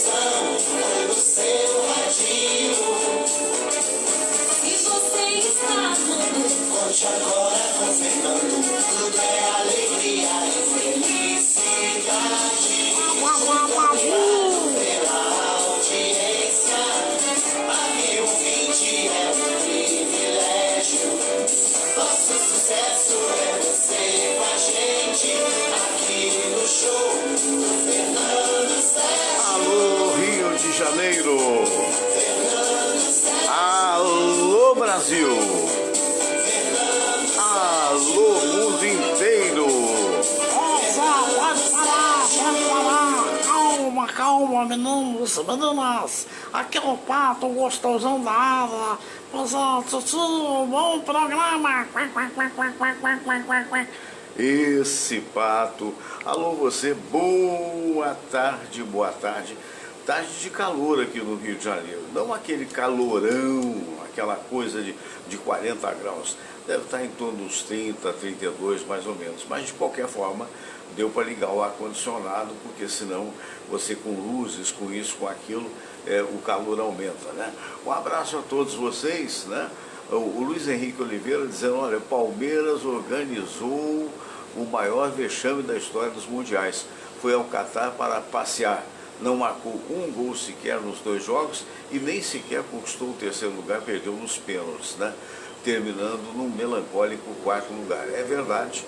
Põe no seu radinho. Se você está amando, conte agora com Fernando. Tudo é alegria e felicidade. Pela audiência, a 1020 é um privilégio. Nosso sucesso é você com a gente aqui no show do Fernando Sérgio. Alô, Rio de Janeiro. Fernando Sérgio. Alô, Brasil. Alô, mundo inteiro. Pode falar. Calma, meninos, meninas. Aqui é o Pato, gostosão da área. Pois é, Titio, bom programa. Esse Pato. Alô, você, boa tarde, boa tarde. Tarde de calor aqui no Rio de Janeiro. Não aquele calorão, aquela coisa de 40 graus. Deve estar em torno dos 30, 32 mais ou menos. Mas de qualquer forma, deu para ligar o ar-condicionado, porque senão você com luzes, com isso, com aquilo, o calor aumenta, né? Um abraço a todos vocês, né? O Luiz Henrique Oliveira dizendo, olha, Palmeiras organizou o maior vexame da história dos mundiais. Foi ao Catar para passear. Não marcou um gol sequer nos 2 jogos e nem sequer conquistou o 3º lugar, perdeu nos pênaltis, né? Terminando num melancólico 4º lugar. É verdade,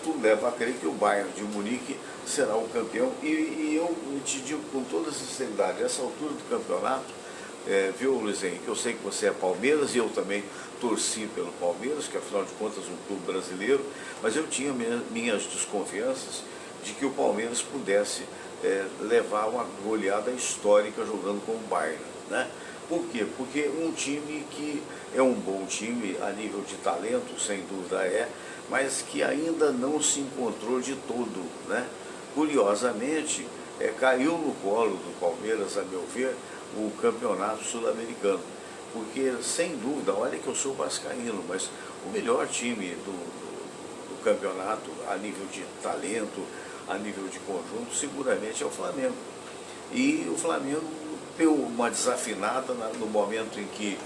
tudo leva a crer que o Bayern de Munique será o campeão e eu te digo com toda sinceridade, essa altura do campeonato, viu, Luiz Henrique, eu sei que você é Palmeiras e eu também torci pelo Palmeiras, que afinal de contas é um clube brasileiro, mas eu tinha minhas desconfianças de que o Palmeiras pudesse levar uma goleada histórica jogando com o Bayern, né? Por quê? Porque um time que é um bom time a nível de talento, sem dúvida mas que ainda não se encontrou de todo, né? Curiosamente, caiu no colo do Palmeiras, a meu ver, o campeonato sul-americano. Porque, sem dúvida, olha que eu sou vascaíno, mas o melhor time do campeonato, a nível de talento, a nível de conjunto, seguramente é o Flamengo. E o Flamengo deu uma desafinada no momento em que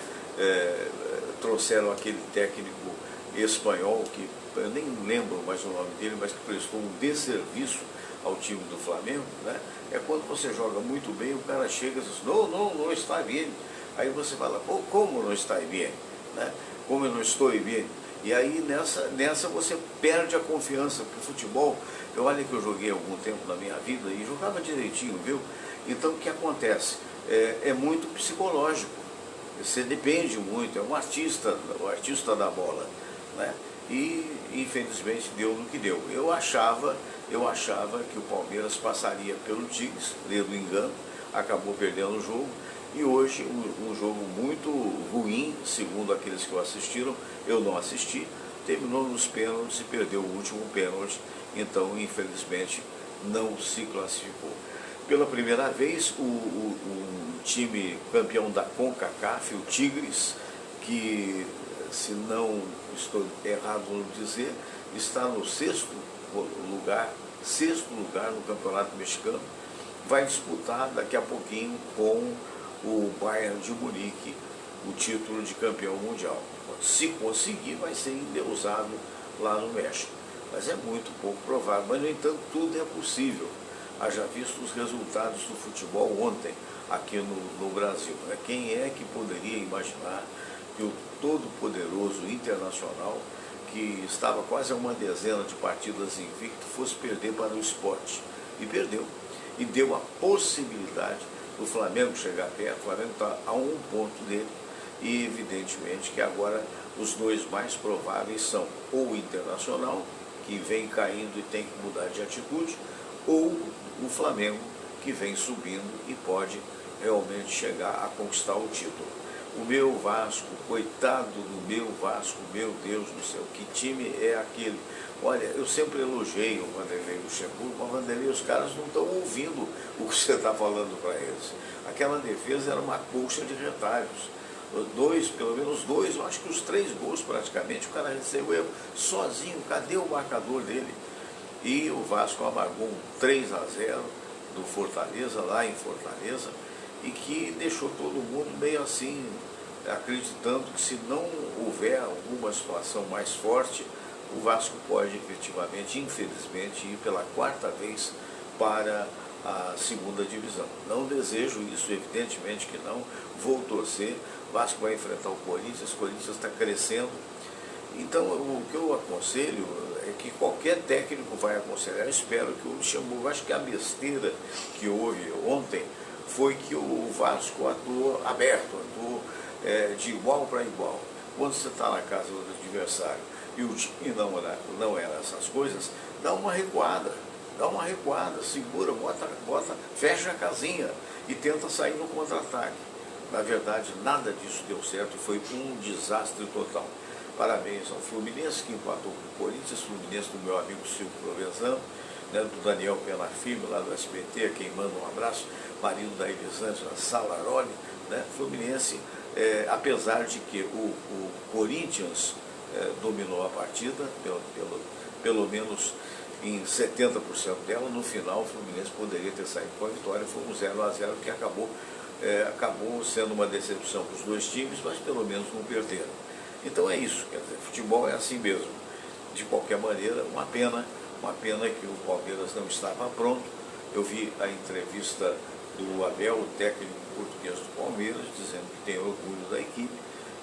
trouxeram aquele técnico espanhol, que eu nem lembro mais o nome dele, mas que prestou um desserviço ao time do Flamengo, né? É quando você joga muito bem, o cara chega e diz, não está bem. Aí você fala, como não está bem? Né? Como eu não estou bem? E aí nessa você perde a confiança, porque o futebol, olha que eu joguei algum tempo na minha vida e jogava direitinho, viu? Então o que acontece? É muito psicológico, você depende muito, é um artista, o artista da bola, né? E infelizmente deu no que deu. Eu achava que o Palmeiras passaria pelo Tigres, lendo engano, acabou perdendo o jogo, e hoje um jogo muito ruim, segundo aqueles que o assistiram, eu não assisti, terminou nos pênaltis e perdeu o último pênalti, então infelizmente não se classificou. Pela primeira vez, o time campeão da CONCACAF, o Tigres, que, se não estou errado no dizer, está no 6º lugar no Campeonato Mexicano, vai disputar daqui a pouquinho com o Bayern de Munique o título de campeão mundial. Se conseguir, vai ser endeusado lá no México, mas é muito pouco provável, mas no entanto tudo é possível. Haja visto os resultados do futebol ontem aqui no Brasil, né? Quem é que poderia imaginar que o todo-poderoso Internacional, que estava quase a uma dezena de partidas invicto, fosse perder para o Sport? E perdeu. E deu a possibilidade do Flamengo chegar perto. O Flamengo está a 1 ponto dele. E evidentemente que agora os dois mais prováveis são ou o Internacional, que vem caindo e tem que mudar de atitude, ou o Flamengo, que vem subindo e pode realmente chegar a conquistar o título. O meu Vasco, coitado do meu Vasco, meu Deus do céu, que time é aquele? Olha, eu sempre elogiei o Vanderlei Luxemburgo, mas Vanderlei, os caras não estão ouvindo o que você está falando para eles. Aquela defesa era uma colcha de retalhos. Pelo menos dois, eu acho que os 3 gols praticamente, o cara recebeu sozinho, cadê o marcador dele? E o Vasco amargou um 3-0, do Fortaleza, lá em Fortaleza, e que deixou todo mundo meio assim, acreditando que se não houver alguma situação mais forte, o Vasco pode efetivamente, infelizmente, ir pela quarta vez para a segunda divisão. Não desejo isso, evidentemente que não, vou torcer. O Vasco vai enfrentar o Corinthians está crescendo. Então, o que eu aconselho é que qualquer técnico vai aconselhar. Eu espero que o Luxemburgo, acho que a besteira que houve ontem foi que o Vasco atuou aberto, atuou de igual para igual. Quando você está na casa do adversário e o time não era essas coisas, dá uma recuada, segura, fecha a casinha e tenta sair no contra-ataque. Na verdade, nada disso deu certo e foi um desastre total. Parabéns ao Fluminense, que empatou com o Corinthians, Fluminense do meu amigo Silvio Provenzano, né, do Daniel Penafilme, lá do SBT, a quem manda um abraço, marido da Elisângela Salaroli, né, Fluminense, apesar de que o Corinthians dominou a partida, pelo menos em 70% dela, no final o Fluminense poderia ter saído com a vitória, foi um 0-0 que acabou sendo uma decepção para os dois times, mas pelo menos não perderam. Então é isso, quer dizer, futebol é assim mesmo. De qualquer maneira, uma pena que o Palmeiras não estava pronto. Eu vi a entrevista do Abel, o técnico português do Palmeiras, dizendo que tem orgulho da equipe,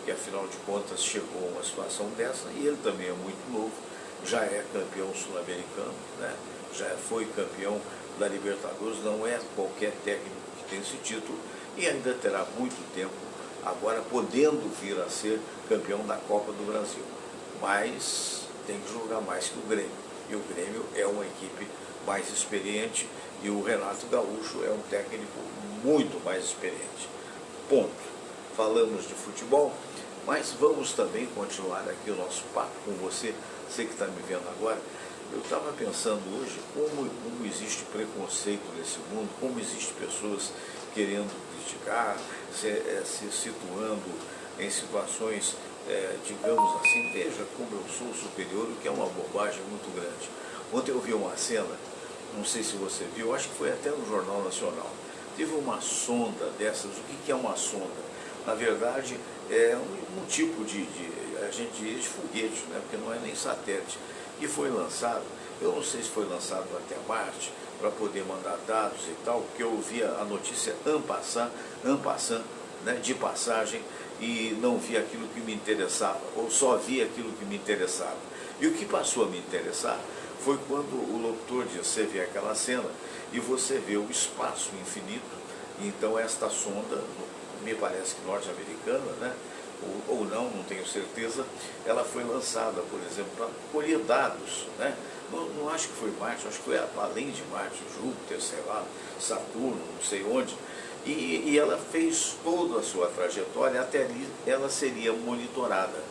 que afinal de contas chegou a uma situação dessa, e ele também é muito novo, já é campeão sul-americano, né? Já foi campeão da Libertadores, não é qualquer técnico que tem esse título, e ainda terá muito tempo agora podendo vir a ser campeão da Copa do Brasil. Mas tem que jogar mais que o Grêmio. E o Grêmio é uma equipe mais experiente e o Renato Gaúcho é um técnico muito mais experiente. Ponto. Falamos de futebol, mas vamos também continuar aqui o nosso papo com você que está me vendo agora. Eu estava pensando hoje como existe preconceito nesse mundo, como existem pessoas querendo criticar, se situando em situações, digamos assim, veja como eu sou superior, o que é uma bobagem muito grande. Ontem eu vi uma cena, não sei se você viu, acho que foi até no Jornal Nacional, teve uma sonda dessas. O que é uma sonda? Na verdade, é um tipo a gente diz de foguete, né, porque não é nem satélite, que foi lançado, eu não sei se foi lançado até Marte, para poder mandar dados e tal, porque eu vi a notícia en passant, né, de passagem, e não vi aquilo que me interessava, ou só vi aquilo que me interessava. E o que passou a me interessar foi quando o locutor disse, você vê aquela cena e você vê o espaço infinito. Então esta sonda, me parece que norte-americana, né, ou não tenho certeza, ela foi lançada, por exemplo, para colher dados, né? Não acho que foi Marte, acho que foi além de Marte, Júpiter, sei lá, Saturno, não sei onde, e ela fez toda a sua trajetória, até ali ela seria monitorada.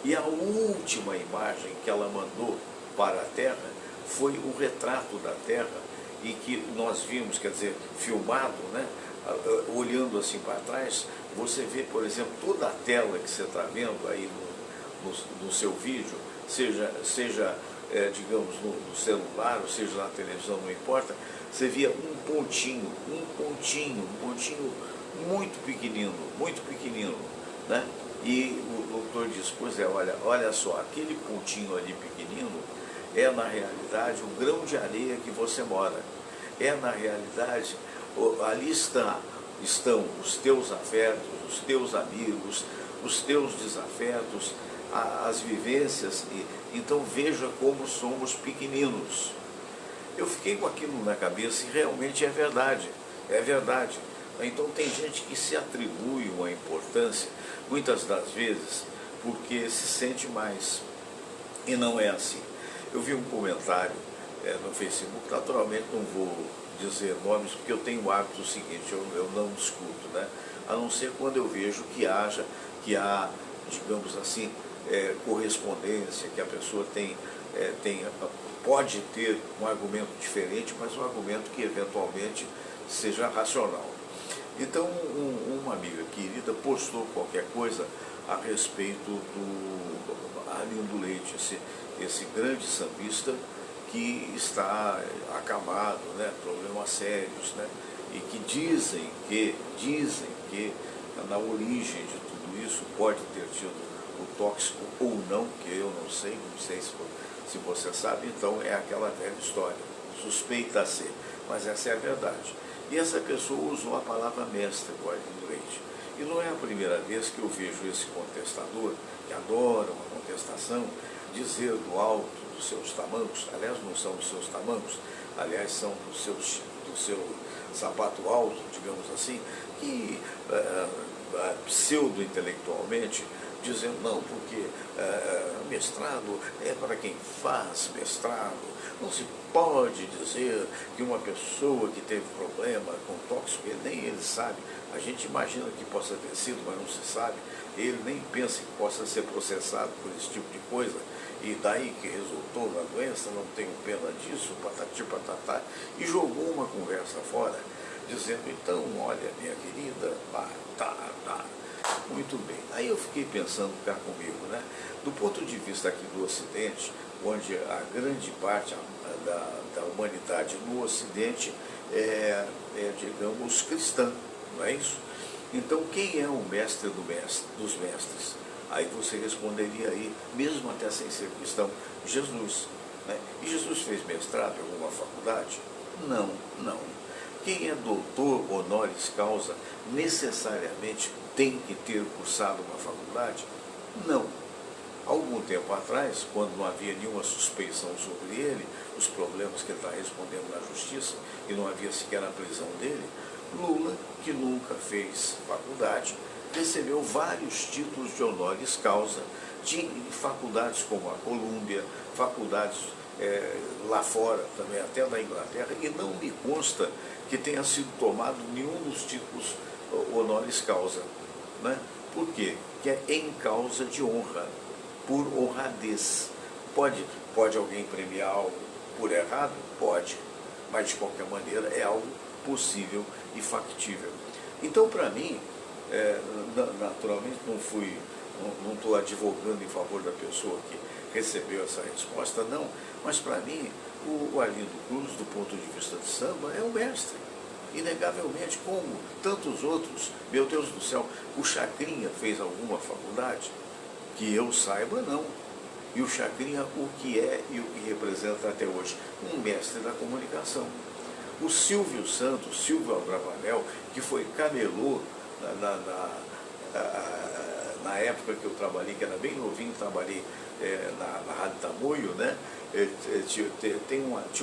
E a última imagem que ela mandou para a Terra foi o retrato da Terra, e que nós vimos, quer dizer, filmado, né? Olhando assim para trás, você vê, por exemplo, toda a tela que você está vendo aí no seu vídeo, seja digamos, no celular, ou seja, na televisão, não importa, você via um pontinho muito pequenino, né? E o doutor disse, pois é, olha só, aquele pontinho ali pequenino é na realidade o grão de areia que você mora. É na realidade, ali estão os teus afetos, os teus amigos, os teus desafetos, as vivências. Então veja como somos pequeninos. Eu fiquei com aquilo na cabeça e realmente é verdade. Então tem gente que se atribui uma importância, muitas das vezes, porque se sente mais. E não é assim. Eu vi um comentário no Facebook, naturalmente não vou dizer nomes, porque eu tenho o hábito seguinte, eu não discuto, né? A não ser quando eu vejo que há, digamos assim, correspondência, que a pessoa pode ter um argumento diferente, mas um argumento que eventualmente seja racional. Então, uma amiga querida postou qualquer coisa a respeito do Arlindo Leite, esse grande sambista que está acamado, né, problemas sérios, né, e que dizem que na origem de tudo isso pode ter tido o tóxico ou não, que eu não sei se você sabe, então é aquela velha história, suspeita ser, mas essa é a verdade. E essa pessoa usou a palavra mestre, o Arlindo Leite. E não é a primeira vez que eu vejo esse contestador, que adora uma contestação, dizer do alto dos seus tamancos, aliás, não são dos seus tamancos, aliás, são do seu sapato alto, digamos assim, que pseudo-intelectualmente dizendo, não, porque mestrado é para quem faz mestrado, não se pode dizer que uma pessoa que teve problema com tóxico, nem ele sabe, a gente imagina que possa ter sido, mas não se sabe, ele nem pensa que possa ser processado por esse tipo de coisa, e daí que resultou na doença, não tenho pena disso, patati patatá, e jogou uma conversa fora, dizendo, então, olha, minha querida, tá. Muito bem. Aí eu fiquei pensando cá comigo, né? Do ponto de vista aqui do Ocidente, onde a grande parte da humanidade no Ocidente digamos, cristã, não é isso? Então, quem é o mestre dos mestres? Aí você responderia aí, mesmo até sem ser cristão, Jesus. Né? E Jesus fez mestrado em alguma faculdade? Não. Quem é doutor honoris causa necessariamente tem que ter cursado uma faculdade? Não. Algum tempo atrás, quando não havia nenhuma suspeição sobre ele, os problemas que ele está respondendo na justiça, e não havia sequer a prisão dele, Lula, que nunca fez faculdade, recebeu vários títulos de honoris causa de faculdades como a Colômbia, faculdades lá fora, também até da Inglaterra, e não me consta que tenha sido tomado nenhum dos títulos honoris causa. Né? Por quê? Que é em causa de honra, por honradez. Pode alguém premiar algo por errado? Pode, mas de qualquer maneira é algo possível e factível. Então, para mim, naturalmente não estou advogando em favor da pessoa que recebeu essa resposta, não, mas para mim o Arlindo Cruz, do ponto de vista de samba, é o mestre, inegavelmente, como tantos outros. Meu Deus do céu, o Chacrinha fez alguma faculdade? Que eu saiba, não. E o Chacrinha, o que é e o que representa até hoje? Um mestre da comunicação. O Silvio Santos, Silvio Abravanel, que foi camelô na época que eu trabalhei, que era bem novinho, trabalhei na Rádio Tamoio, né? Tinha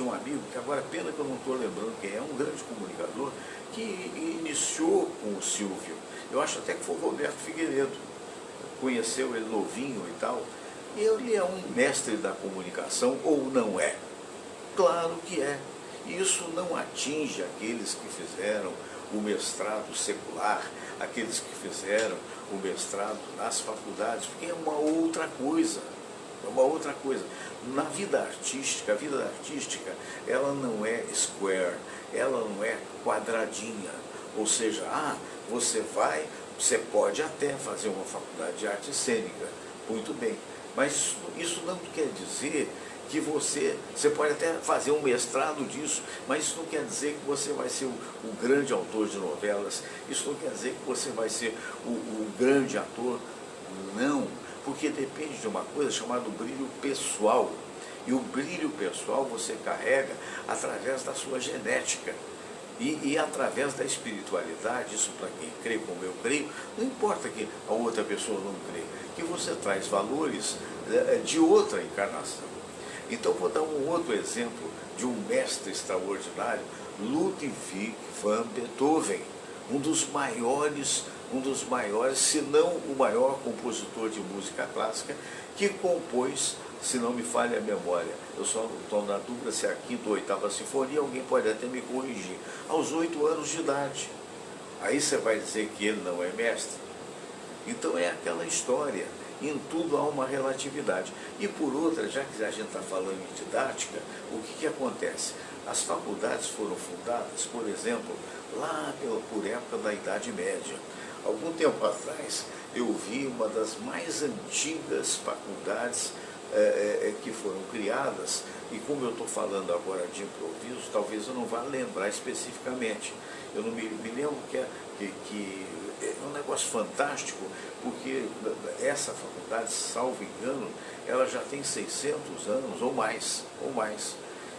um amigo, que agora pena que eu não estou lembrando quem é, um grande comunicador, que iniciou com o Silvio. Eu acho até que foi o Roberto Figueiredo, conheceu ele novinho e tal. Ele é um mestre da comunicação ou não é? Claro que é. Isso não atinge aqueles que fizeram o mestrado secular, aqueles que fizeram o mestrado nas faculdades, porque é uma outra coisa. É uma outra coisa. Na vida artística, a vida artística, ela não é square, ela não é quadradinha. Ou seja, você pode até fazer uma faculdade de arte cênica, muito bem, mas isso não quer dizer que você pode até fazer um mestrado disso, mas isso não quer dizer que você vai ser o grande autor de novelas, isso não quer dizer que você vai ser o grande ator, não, porque depende de uma coisa chamada brilho pessoal, e o brilho pessoal você carrega através da sua genética. E através da espiritualidade, isso para quem crê como eu creio, não importa que a outra pessoa não crê, que você traz valores de outra encarnação. Então vou dar um outro exemplo de um mestre extraordinário, Ludwig van Beethoven, um dos maiores, se não o maior compositor de música clássica, que compôs, se não me falha a memória, eu só estou na dúvida se é a 5ª ou 8ª sinfonia, alguém pode até me corrigir, aos 8 anos de idade. Aí você vai dizer que ele não é mestre? Então é aquela história, em tudo há uma relatividade. E por outra, já que a gente está falando em didática, o que acontece? As faculdades foram fundadas, por exemplo, lá por época da Idade Média. Algum tempo atrás, eu vi uma das mais antigas faculdades que foram criadas, e como eu estou falando agora de improviso, talvez eu não vá lembrar especificamente. Eu não me lembro que é um negócio fantástico, porque essa faculdade, salvo engano, ela já tem 600 anos ou mais,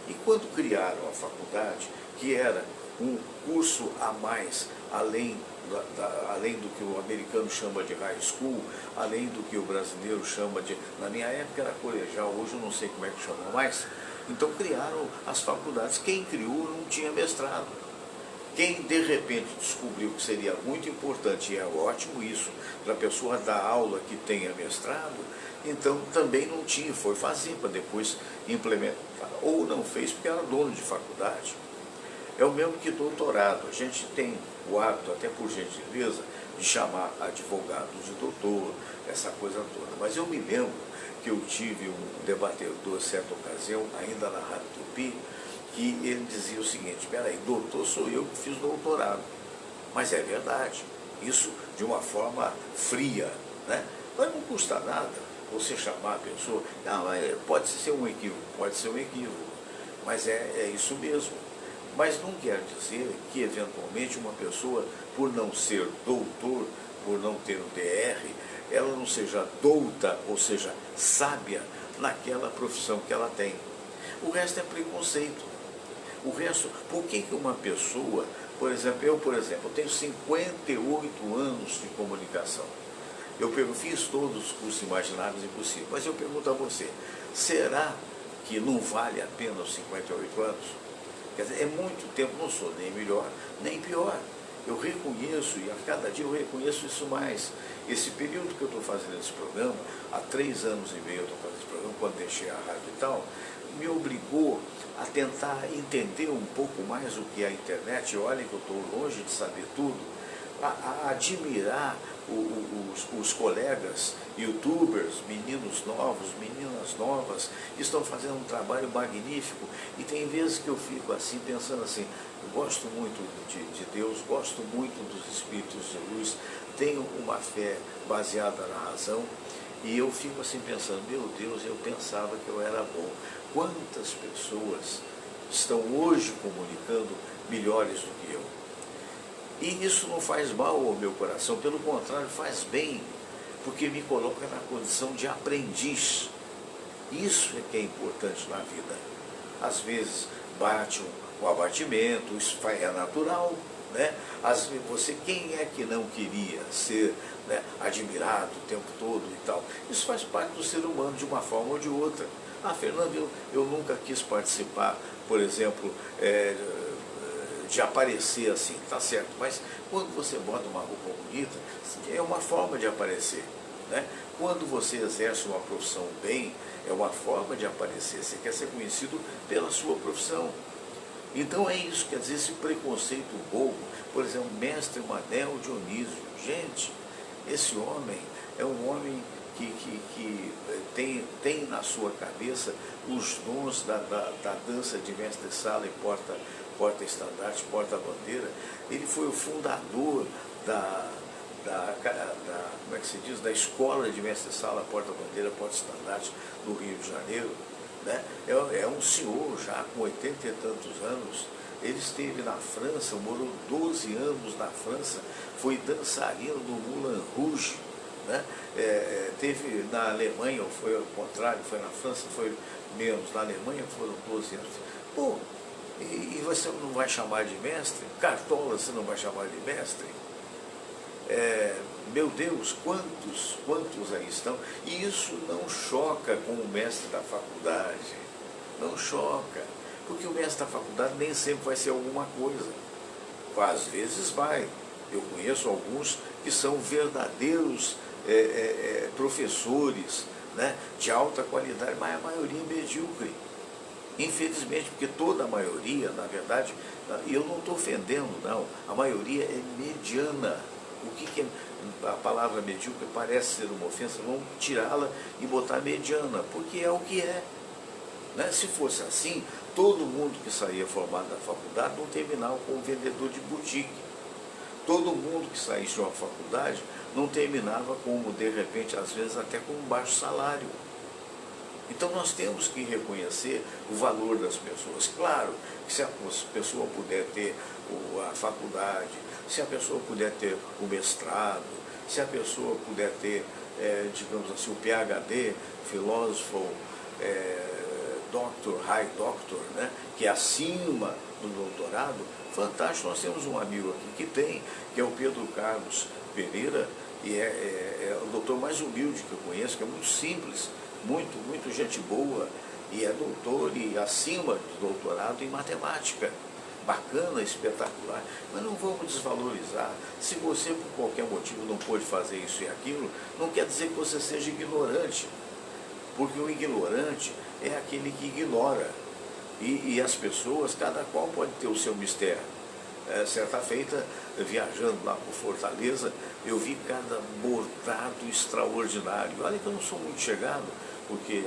E quando criaram a faculdade, que era um curso a mais, além do que o americano chama de high school, além do que o brasileiro chama de... Na minha época era colegial, hoje eu não sei como é que chama mais. Então criaram as faculdades. Quem criou não tinha mestrado. Quem de repente descobriu que seria muito importante, e é ótimo isso, para a pessoa dar aula que tenha mestrado, então também não tinha, foi fazer para depois implementar. Ou não fez porque era dono de faculdade. É o mesmo que doutorado. A gente tem o hábito, até por gentileza, de chamar advogado de doutor, essa coisa toda. Mas eu me lembro que eu tive um debatedor, certa ocasião, ainda na Rádio Tupi, que ele dizia o seguinte: espera aí, doutor sou eu que fiz doutorado. Mas é verdade, isso de uma forma fria, né? Mas não custa nada você chamar a pessoa, não, pode ser um equívoco, mas é isso mesmo. Mas não quer dizer que, eventualmente, uma pessoa, por não ser doutor, por não ter o DR, ela não seja douta, ou seja, sábia naquela profissão que ela tem. O resto é preconceito. O resto, por que uma pessoa, por exemplo, eu tenho 58 anos de comunicação. Eu fiz todos os cursos imagináveis e possíveis, mas eu pergunto a você, será que não vale a pena os 58 anos? Quer dizer, é muito tempo, não sou nem melhor, nem pior. Eu reconheço, e a cada dia eu reconheço isso mais. Esse período que eu estou fazendo esse programa, há 3 anos e meio eu estou fazendo esse programa, quando deixei a rádio e tal, me obrigou a tentar entender um pouco mais o que é a internet. Olha que eu estou longe de saber tudo, a admirar os colegas youtubers, meninos novos, meninas novas, que estão fazendo um trabalho magnífico. E tem vezes que eu fico assim, pensando assim, eu gosto muito de Deus, gosto muito dos espíritos de luz, tenho uma fé baseada na razão, e eu fico assim pensando, meu Deus, eu pensava que eu era bom. Quantas pessoas estão hoje comunicando melhores do que eu? E isso não faz mal ao meu coração, pelo contrário, faz bem, porque me coloca na condição de aprendiz. Isso é que é importante na vida. Às vezes bate um abatimento, isso é natural, né? Às vezes quem é que não queria ser, né, admirado o tempo todo e tal? Isso faz parte do ser humano de uma forma ou de outra. Fernando, eu nunca quis participar, por exemplo, de aparecer assim, tá certo, mas quando você bota uma roupa bonita, é uma forma de aparecer, né? Quando você exerce uma profissão bem, é uma forma de aparecer, você quer ser conhecido pela sua profissão. Então é isso, quer dizer, esse preconceito bobo, por exemplo, mestre Manel Dionísio, gente, esse homem é um homem que tem na sua cabeça os dons da dança de mestre-sala e porta-estandarte, porta-bandeira. Ele foi o fundador como é que se diz, da escola de mestre-sala, porta-bandeira, porta-estandarte no Rio de Janeiro, né? É um senhor já com 80 e tantos anos. Ele esteve na França, morou 12 anos na França, foi dançarino do Moulin Rouge, né? Teve na Alemanha, ou foi ao contrário, foi na França, foi menos, na Alemanha foram 12 anos. Pô, e você não vai chamar de mestre? Cartola você não vai chamar de mestre? Meu Deus, quantos aí estão? E isso não choca com o mestre da faculdade, não choca, porque o mestre da faculdade nem sempre vai ser alguma coisa, às vezes vai. Eu conheço alguns que são verdadeiros professores, né, de alta qualidade, mas a maioria é medíocre. Infelizmente, porque toda a maioria, na verdade, e eu não estou ofendendo, não, a maioria é mediana. O que é a palavra medíocre? Parece ser uma ofensa, vamos tirá-la e botar mediana, porque é o que é. Né? Se fosse assim, todo mundo que saía formado da faculdade não terminava como vendedor de boutique. Todo mundo que saísse de uma faculdade não terminava como, de repente, às vezes até com um baixo salário. Então nós temos que reconhecer o valor das pessoas. Claro que se a pessoa puder ter a faculdade, se a pessoa puder ter o mestrado, se a pessoa puder ter, digamos assim, o PhD, filósofo, doctor, high doctor, né, que é acima do doutorado, fantástico. Nós temos um amigo aqui que tem, que é o Pedro Carlos Pereira, e é o doutor mais humilde que eu conheço, que é muito simples, muito gente boa, e é doutor e acima do doutorado em matemática. Bacana, espetacular, mas não vamos desvalorizar. Se você por qualquer motivo não pôde fazer isso e aquilo, não quer dizer que você seja ignorante, porque o ignorante é aquele que ignora, e as pessoas, cada qual pode ter o seu mistério. Certa feita, viajando lá por Fortaleza, eu vi cada bordado extraordinário. Olha que eu não sou muito chegado, porque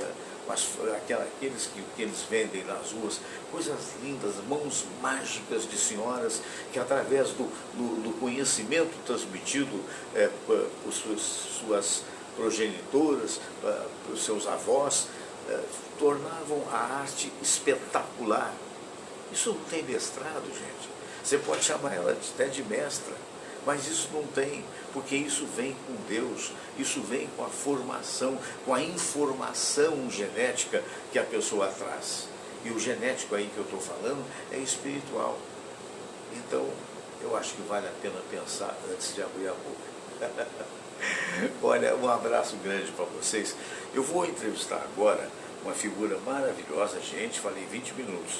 aqueles que eles vendem nas ruas, coisas lindas, mãos mágicas de senhoras que através do conhecimento transmitido por suas progenitoras, por seus avós, tornavam a arte espetacular. Isso não tem mestrado, gente. Você pode chamar ela até de mestra, mas isso não tem, porque isso vem com Deus, isso vem com a formação, com a informação genética que a pessoa traz. E o genético aí que eu estou falando é espiritual. Então, eu acho que vale a pena pensar antes de abrir a boca. Olha, um abraço grande para vocês. Eu vou entrevistar agora uma figura maravilhosa, gente, falei 20 minutos.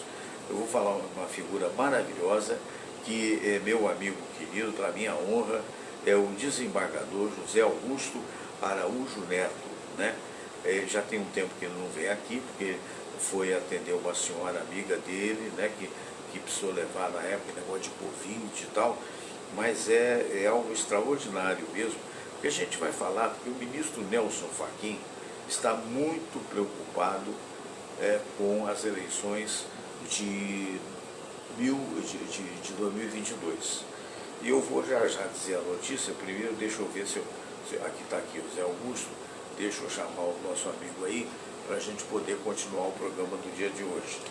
Eu vou falar uma figura maravilhosa, que é meu amigo querido, para minha honra, é o desembargador José Augusto Araújo Neto, né? Já tem um tempo que ele não vem aqui, porque foi atender uma senhora amiga dele, né, que precisou levar na época negócio de Covid e tal, mas é algo extraordinário mesmo, porque a gente vai falar, porque o ministro Nelson Fachin está muito preocupado com as eleições de 2022. E eu vou já dizer a notícia. Primeiro deixa eu ver se aqui está aqui o Zé Augusto, deixa eu chamar o nosso amigo aí, para a gente poder continuar o programa do dia de hoje.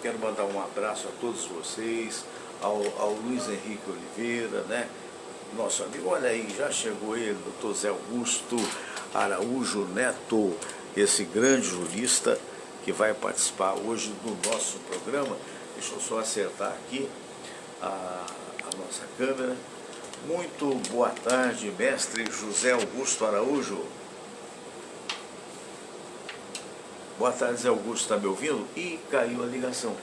Quero mandar um abraço a todos vocês, ao Luiz Henrique Oliveira, né? Nosso amigo, olha aí, já chegou ele, doutor Zé Augusto Araújo Neto, esse grande jurista que vai participar hoje do nosso programa. Deixa eu só acertar aqui a nossa câmera. Muito boa tarde, mestre José Augusto Araújo. Boa tarde, Zé Augusto, está me ouvindo? Ih, caiu a ligação.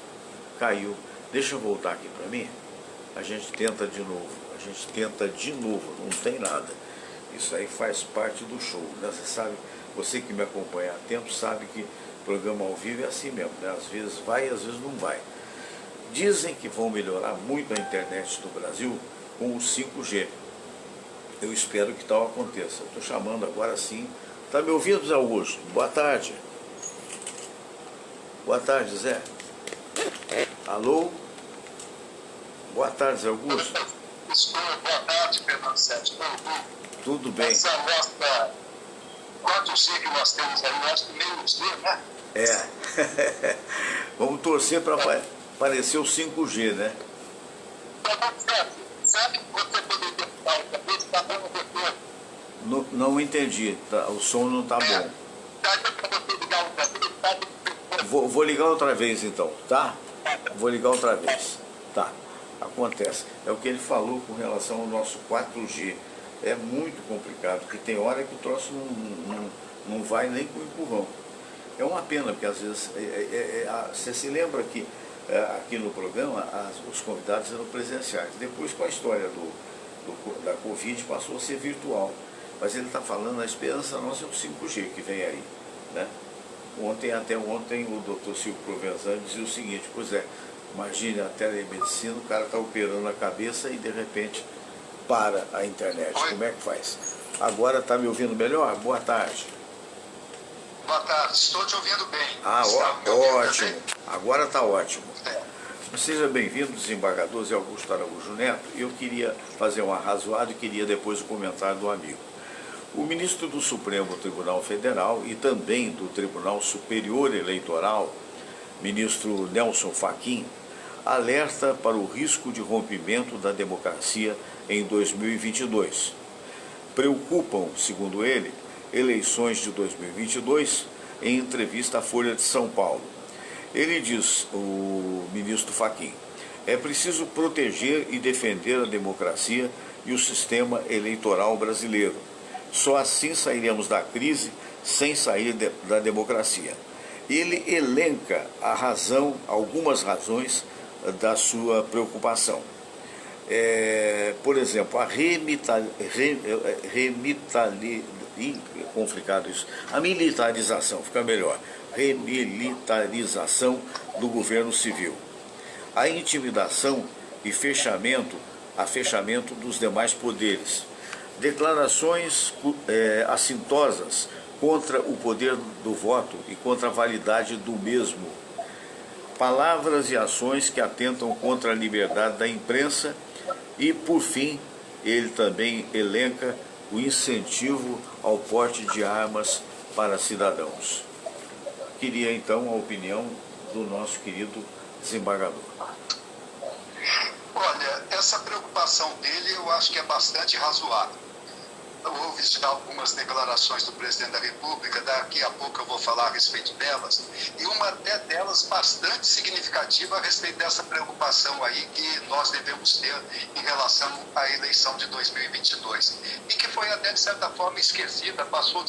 Caiu. Deixa eu voltar aqui para mim. A gente tenta de novo. Não tem nada. Isso aí faz parte do show, né? Você sabe, você que me acompanha há tempo sabe que programa ao vivo é assim mesmo, né? Às vezes vai e às vezes não vai. Dizem que vão melhorar muito a internet do Brasil com o 5G. Eu espero que tal aconteça. Estou chamando agora sim. Está me ouvindo, Zé Augusto? Boa tarde. Boa tarde, Zé. Alô? Boa tarde, Zé Augusto. Boa tarde, Fernando Sete. Tudo bem. Essa nossa 4G que nós temos aí, eu acho que meio G, né? Vamos torcer para aparecer o 5G, né? Sabe que você poderia estar outra vez, está dando retorno. Não entendi, tá, o som não está bom. Vou ligar outra vez então, tá? Vou ligar outra vez. Tá, acontece. É o que ele falou com relação ao nosso 4G. É muito complicado, porque tem hora que o troço não vai nem com o empurrão. É uma pena, porque às vezes... Você se lembra que aqui no programa os convidados eram presenciais. Depois, com a história da Covid, passou a ser virtual. Mas ele está falando, a esperança nossa é o 5G que vem aí, né? Até ontem, o doutor Silvio Provenzano dizia o seguinte: pois é, imagine a telemedicina, o cara está operando a cabeça e de repente para a internet. Como é que faz? Agora está me ouvindo melhor? Boa tarde. Boa tarde, estou te ouvindo bem. Ótimo. Agora está ótimo. Seja bem-vindo, desembargador Zé Augusto Araújo Neto. Eu queria fazer um arrazoado e queria depois o comentário do amigo. O ministro do Supremo Tribunal Federal e também do Tribunal Superior Eleitoral, ministro Nelson Fachin, alerta para o risco de rompimento da democracia em 2022. Preocupam, segundo ele, eleições de 2022, em entrevista à Folha de São Paulo. Ele diz, o ministro Fachin, é preciso proteger e defender a democracia e o sistema eleitoral brasileiro. Só assim sairemos da crise sem sair da democracia. Ele elenca algumas razões da sua preocupação. Por exemplo, a militarização, fica melhor, remilitarização do governo civil, a intimidação e fechamento dos demais poderes, declarações assintosas contra o poder do voto e contra a validade do mesmo, palavras e ações que atentam contra a liberdade da imprensa e, por fim, ele também elenca o incentivo ao porte de armas para cidadãos. Queria, então, a opinião do nosso querido desembargador. Olha, essa preocupação dele eu acho que é bastante razoável. Houve já algumas declarações do presidente da República, daqui a pouco eu vou falar a respeito delas, e uma até delas bastante significativa a respeito dessa preocupação aí que nós devemos ter em relação à eleição de 2022, e que foi até de certa forma esquecida, passou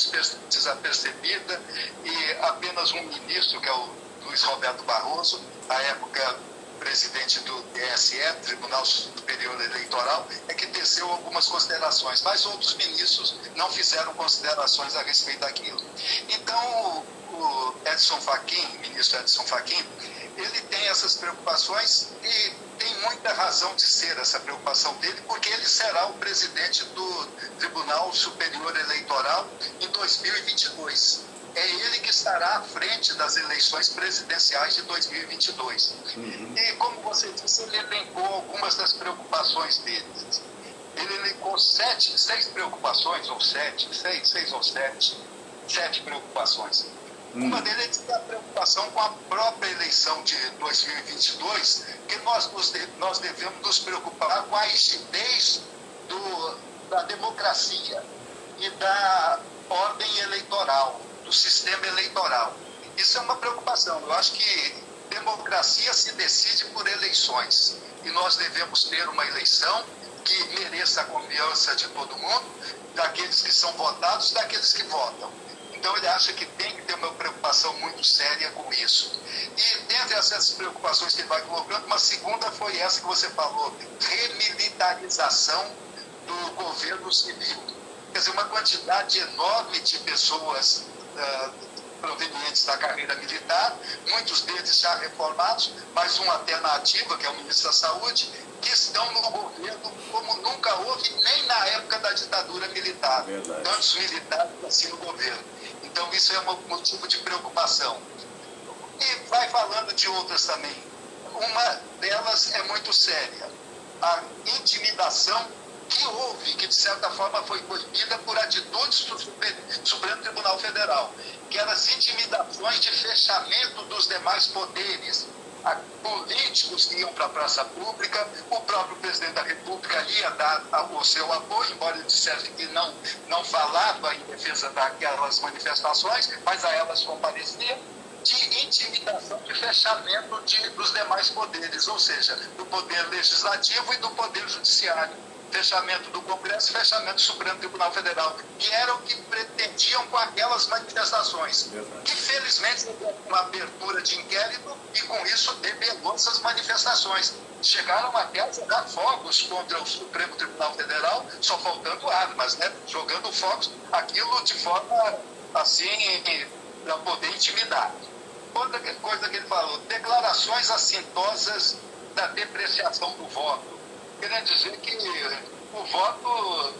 desapercebida, e apenas um ministro, que é o Luiz Roberto Barroso, à época presidente do TSE, Tribunal Superior Eleitoral, é que teceu algumas considerações, mas outros ministros não fizeram considerações a respeito daquilo. Então, o Edson Fachin, ministro Edson Fachin, ele tem essas preocupações e tem muita razão de ser essa preocupação dele, porque ele será o presidente do Tribunal Superior Eleitoral em 2022. É ele que estará à frente das eleições presidenciais de 2022. E, como você disse, ele elencou algumas das preocupações dele. Ele elencou seis preocupações, ou sete preocupações. Uma delas é a preocupação com a própria eleição de 2022, que nós devemos nos preocupar com a rigidez da democracia e da ordem eleitoral, do sistema eleitoral. Isso é uma preocupação. Eu acho que democracia se decide por eleições e nós devemos ter uma eleição que mereça a confiança de todo mundo, daqueles que são votados, daqueles que votam. Então ele acha que tem que ter uma preocupação muito séria com isso. E dentre essas preocupações que ele vai colocando, uma segunda foi essa que você falou, remilitarização do governo civil. Quer dizer, uma quantidade enorme de pessoas provenientes da carreira militar, muitos deles já reformados, mas um até na ativa, que é o ministro da Saúde, que estão no governo como nunca houve, nem na época da ditadura militar. Verdade. Tantos militares assim no governo. Então isso é um motivo de preocupação. E vai falando de outras também. Uma delas é muito séria. A intimidação que houve, que de certa forma foi proibida por atitudes do Supremo Tribunal Federal, que eram as intimidações de fechamento dos demais poderes. Políticos que iam para a praça pública, o próprio presidente da República ia dar o seu apoio, embora ele dissesse que não falava em defesa daquelas manifestações, mas a elas comparecia, de intimidação, de fechamento dos demais poderes, ou seja, do poder legislativo e do poder judiciário. Fechamento do Congresso, fechamento do Supremo Tribunal Federal, que era o que pretendiam com aquelas manifestações. Que felizmente houve uma abertura de inquérito e com isso debelou essas manifestações. Chegaram até a jogar fogos contra o Supremo Tribunal Federal, só faltando armas, né? Jogando fogos, aquilo de forma assim, para poder intimidar. Outra coisa que ele falou, declarações assintosas da depreciação do voto. Querendo dizer que o voto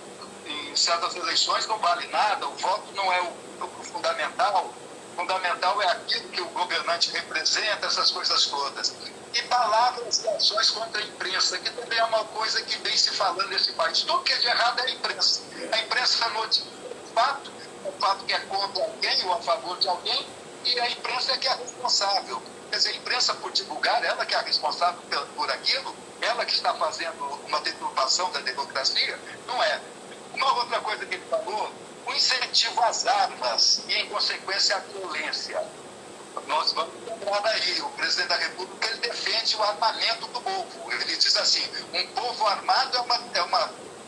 em certas eleições não vale nada, o voto não é o fundamental. O fundamental é aquilo que o governante representa, essas coisas todas. E palavras e ações contra a imprensa, que também é uma coisa que vem se falando nesse país. Tudo que é de errado é a imprensa. A imprensa notifica um fato que é contra alguém ou a favor de alguém, e a imprensa é que é responsável. Quer dizer, a imprensa, por divulgar, ela que é a responsável por aquilo, ela que está fazendo uma deturpação da democracia, não é. Uma outra coisa que ele falou, o incentivo às armas e, em consequência, à violência. Nós vamos lembrar aí, o presidente da República, ele defende o armamento do povo. Ele diz assim, um povo armado é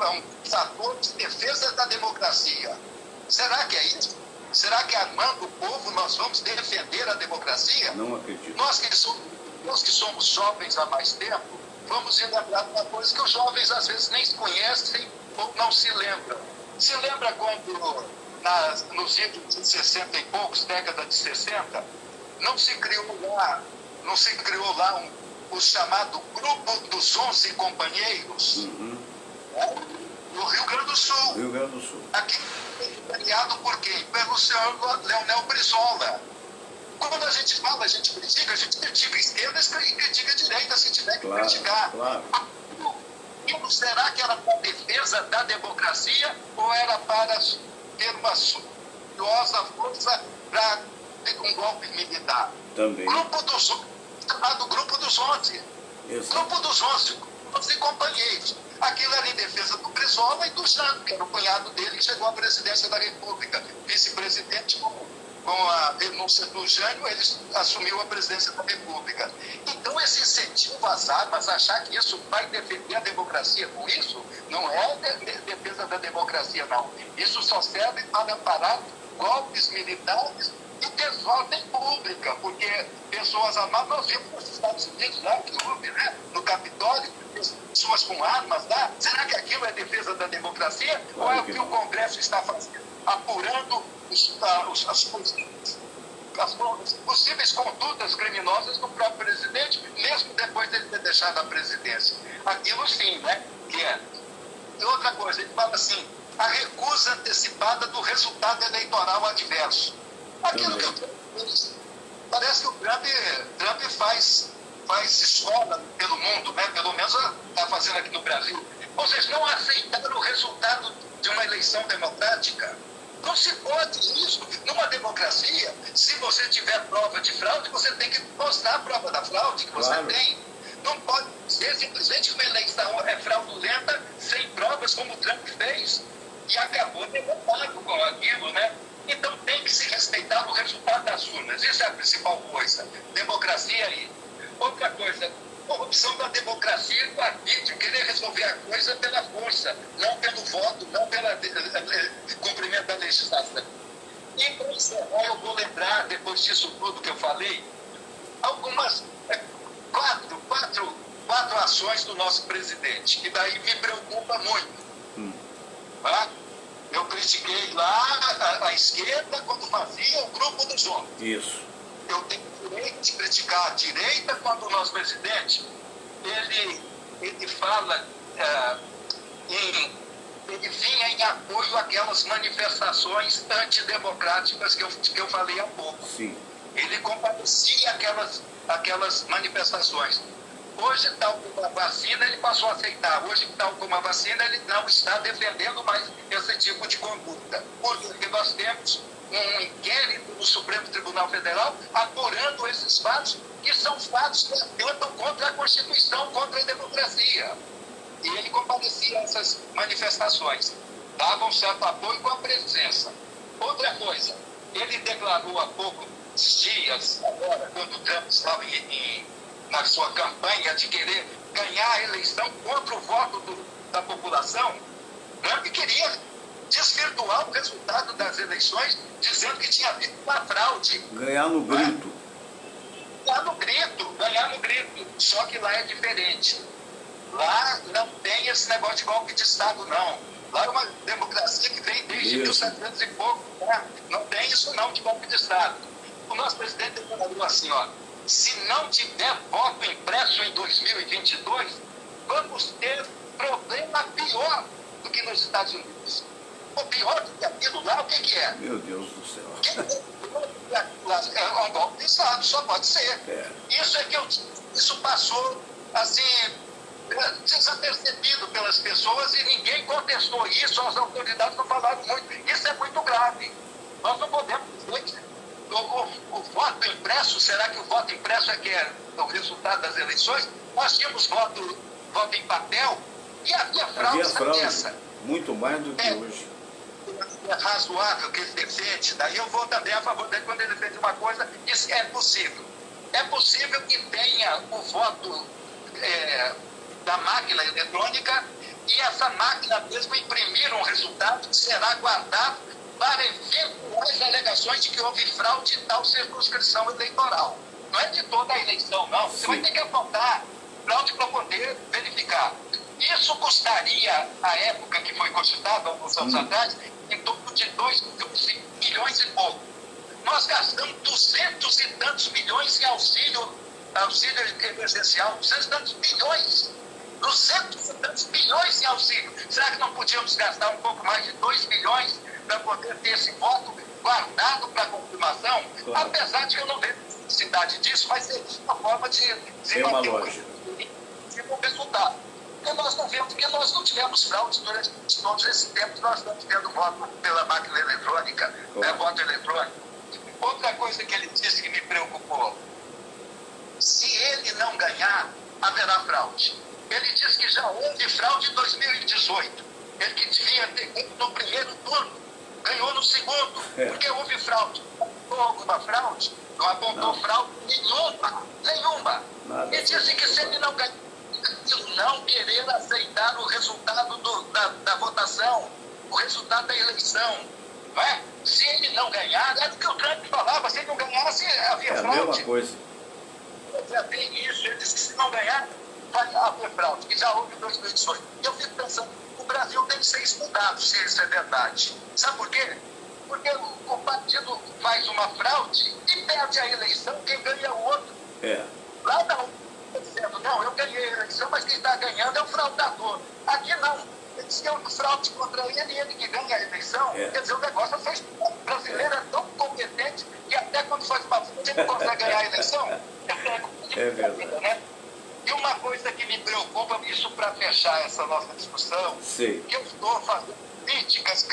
um fator de defesa da democracia. Será que é isso? Será que armando o povo nós vamos defender a democracia? Não acredito. Nós que somos jovens há mais tempo, vamos lembrar de uma coisa que os jovens às vezes nem se conhecem ou não se lembram. Se lembra quando, nos idos de 60 e poucos, década de 60, não se criou lá o chamado Grupo dos 11 Companheiros, no Rio Grande do Sul. Rio Grande do Sul. Aqui, criado por quem? Pelo senhor Leonel Brizola. Quando a gente fala, a gente critica a esquerda e critica a direita, se tiver que criticar. Claro. Será que era para defesa da democracia ou era para ter uma suntuosa força para um golpe militar? Também. Chamado Grupo dos 11. Exato. Grupo dos 11 companheiros. Aquilo era em defesa do Brizola e do Jânio, que era o cunhado dele que chegou à presidência da República. Vice-presidente, com a renúncia do Jânio, ele assumiu a presidência da República. Então, esse incentivo às armas, achar que isso vai defender a democracia com isso, não é defesa da democracia, não. Isso só serve para parar golpes militares e desordem pública, porque pessoas armadas, nós vimos nos Estados Unidos, lá que houve, né, no Capitólio, pessoas com armas lá. Será que aquilo é defesa da democracia? Ou é o que o Congresso está fazendo? Apurando as possíveis condutas criminosas do próprio presidente, mesmo depois dele ter deixado a presidência. Aquilo sim, né? Que é. E outra coisa, ele fala assim, a recusa antecipada do resultado eleitoral adverso. Aquilo que o Trump fez. Parece que o Trump faz escola pelo mundo, né? Pelo menos está fazendo aqui no Brasil. Vocês não aceitaram o resultado de uma eleição democrática? Não se pode isso. Numa democracia, se você tiver prova de fraude, você tem que mostrar a prova da fraude que você tem. Não pode ser simplesmente que uma eleição é fraudulenta sem provas, como o Trump fez. E acabou derrotado com aquilo, né? Então tem que se respeitar o resultado das urnas. Isso é a principal coisa. Democracia aí. Outra coisa, corrupção da democracia e do arbítrio, querer resolver a coisa pela força, não pelo voto, não pelo cumprimento da legislação. E para encerrar, eu vou lembrar, depois disso tudo que eu falei, algumas quatro ações do nosso presidente, que daí me preocupa muito. Tá? Eu critiquei lá a esquerda quando fazia o Grupo dos 11. Isso. Eu tenho o direito de criticar a direita quando o nosso presidente, ele fala, ele vinha em apoio àquelas manifestações antidemocráticas que eu falei há pouco. Sim. Ele comparecia aquelas manifestações. Hoje, tal como a vacina, ele passou a aceitar. Hoje, tal como a vacina, ele não está defendendo mais esse tipo de conduta. Porque nós temos um inquérito no Supremo Tribunal Federal apurando esses fatos, que são fatos que atentam contra a Constituição, contra a democracia. E ele comparecia a essas manifestações. Dava um certo apoio com a presença. Outra coisa, ele declarou há poucos dias, agora, quando o Trump estava na sua campanha de querer ganhar a eleição contra o voto da população, Trump queria desvirtuar o resultado das eleições, dizendo que tinha havido uma fraude. Ganhar no grito. Ganhar no grito. Só que lá é diferente. Lá não tem esse negócio de golpe de Estado, não. Lá é uma democracia que vem desde 1700 e pouco. Né? Não tem isso não de golpe de Estado. O nosso presidente falou assim, ó, se não tiver voto impresso em 2022, vamos ter problema pior do que nos Estados Unidos. O pior do que aquilo lá, o que é? Meu Deus do céu. É um golpe de Estado, só pode ser. É. Isso passou, assim, desapercebido pelas pessoas e ninguém contestou isso, as autoridades não falaram muito. Isso é muito grave. Nós não podemos dizer que o voto impresso, será que o voto impresso é que é o resultado das eleições? Nós tínhamos voto em papel e havia fraude nessa. Muito mais do que hoje. É razoável que ele defende, daí eu vou também a favor dele quando ele defende uma coisa, isso é possível. É possível que tenha o voto da máquina eletrônica e essa máquina mesmo imprimir um resultado que será guardado para eventuais alegações de que houve fraude em tal circunscrição eleitoral. Não é de toda a eleição, não. Você vai ter que apontar fraude para poder verificar. Isso custaria, à época que foi cogitado, alguns anos atrás, em torno de 2 milhões e pouco. Nós gastamos 200 e tantos milhões em auxílio emergencial, 200 e tantos bilhões. 200 e tantos bilhões em auxílio. Será que não podíamos gastar um pouco mais de 2 milhões para poder ter esse voto guardado para confirmação? Claro. Apesar de que eu não vejo necessidade disso, mas seria uma forma de desenvolver um resultado. Porque nós não vemos que nós não tivemos fraude durante todos esse tempo que nós estamos tendo voto pela máquina eletrônica, voto eletrônico. Outra coisa que ele disse que me preocupou, se ele não ganhar, haverá fraude. Ele disse que já houve fraude em 2018. Ele que devia ter ganho no primeiro turno, ganhou no segundo, porque houve fraude. Apontou alguma fraude? Não apontou fraude nenhuma. Ele disse que se ele não ganhar, não querer aceitar o resultado da votação, o resultado da eleição. Não é? Se ele não ganhar, é o que o Trump falava, se ele não ganhasse, havia fraude. É a mesma coisa. Já tem isso, ele disse que se não ganhar, vai haver fraude, que já houve em 2018. E eu fico pensando, o Brasil tem que ser estudado se isso é verdade. Sabe por quê? Porque o partido faz uma fraude e perde a eleição, quem ganha é o outro. Lá não, dizendo, não, eu ganhei a eleição, mas quem está ganhando é o fraudador. Aqui não. Eles têm um fraude contra ele e ele que ganha a eleição. Quer dizer, o negócio foi estudado. O brasileiro é tão competente que até quando faz uma fraude ele consegue ganhar a eleição. É verdade. Né? E uma coisa que me preocupa, isso para fechar essa nossa discussão, que eu estou fazendo críticas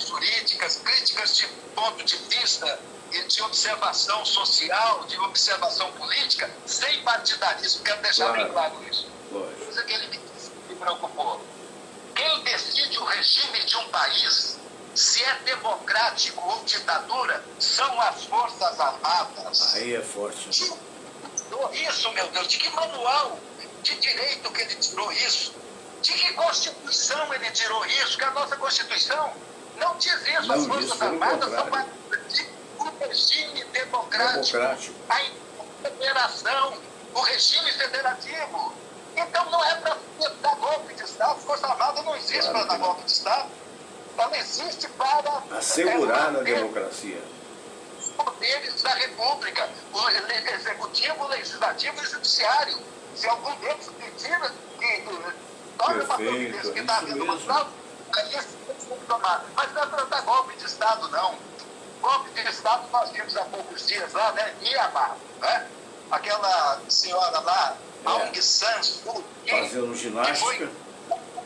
jurídicas, críticas de ponto de vista e de observação social, de observação política, sem partidarismo. Quero deixar bem claro isso. Coisa que ele me preocupou. Quem decide o regime de um país, se é democrático ou ditadura, são as Forças Armadas. Aí é forte. Isso, meu Deus, de que manual de direito que ele tirou isso? De que Constituição ele tirou isso? Que a nossa Constituição não diz isso. As Forças Armadas são para o regime democrático, a federação, o regime federativo. Então não é para dar golpe de Estado. A Força Armada não existe para dar golpe de Estado. Ela existe para assegurar a democracia. Os poderes da República, o Executivo, o Legislativo e o Judiciário. Se algum deles pedir que tome uma providência que está havendo uma fraude, aí esse tem que tomar. Mas não é para dar golpe de Estado, não. Golpe de Estado nós vimos há poucos dias lá, né? Mianmar, né? Aquela senhora lá, Aung San Suu Kyi, fazendo ginástica. Que foi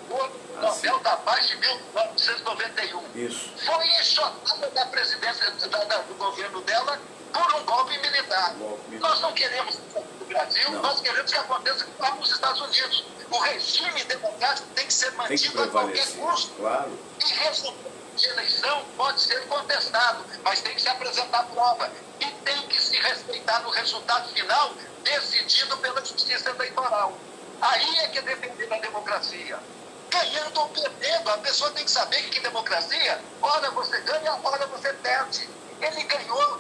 o Nobel da Paz de 1991. Isso. Foi enxotada da presidência do governo dela por um golpe militar. Nós não queremos no Brasil, nós queremos que aconteça como nos Estados Unidos. O regime democrático tem que ser mantido a qualquer custo. Claro. E resultado de eleição pode ser contestado, mas tem que se apresentar prova. E tem que se respeitar no resultado final decidido pela justiça eleitoral. Aí é que é defender a democracia. Ganhando ou perdendo, a pessoa tem que saber que democracia, ora você ganha, ora você perde. Ele ganhou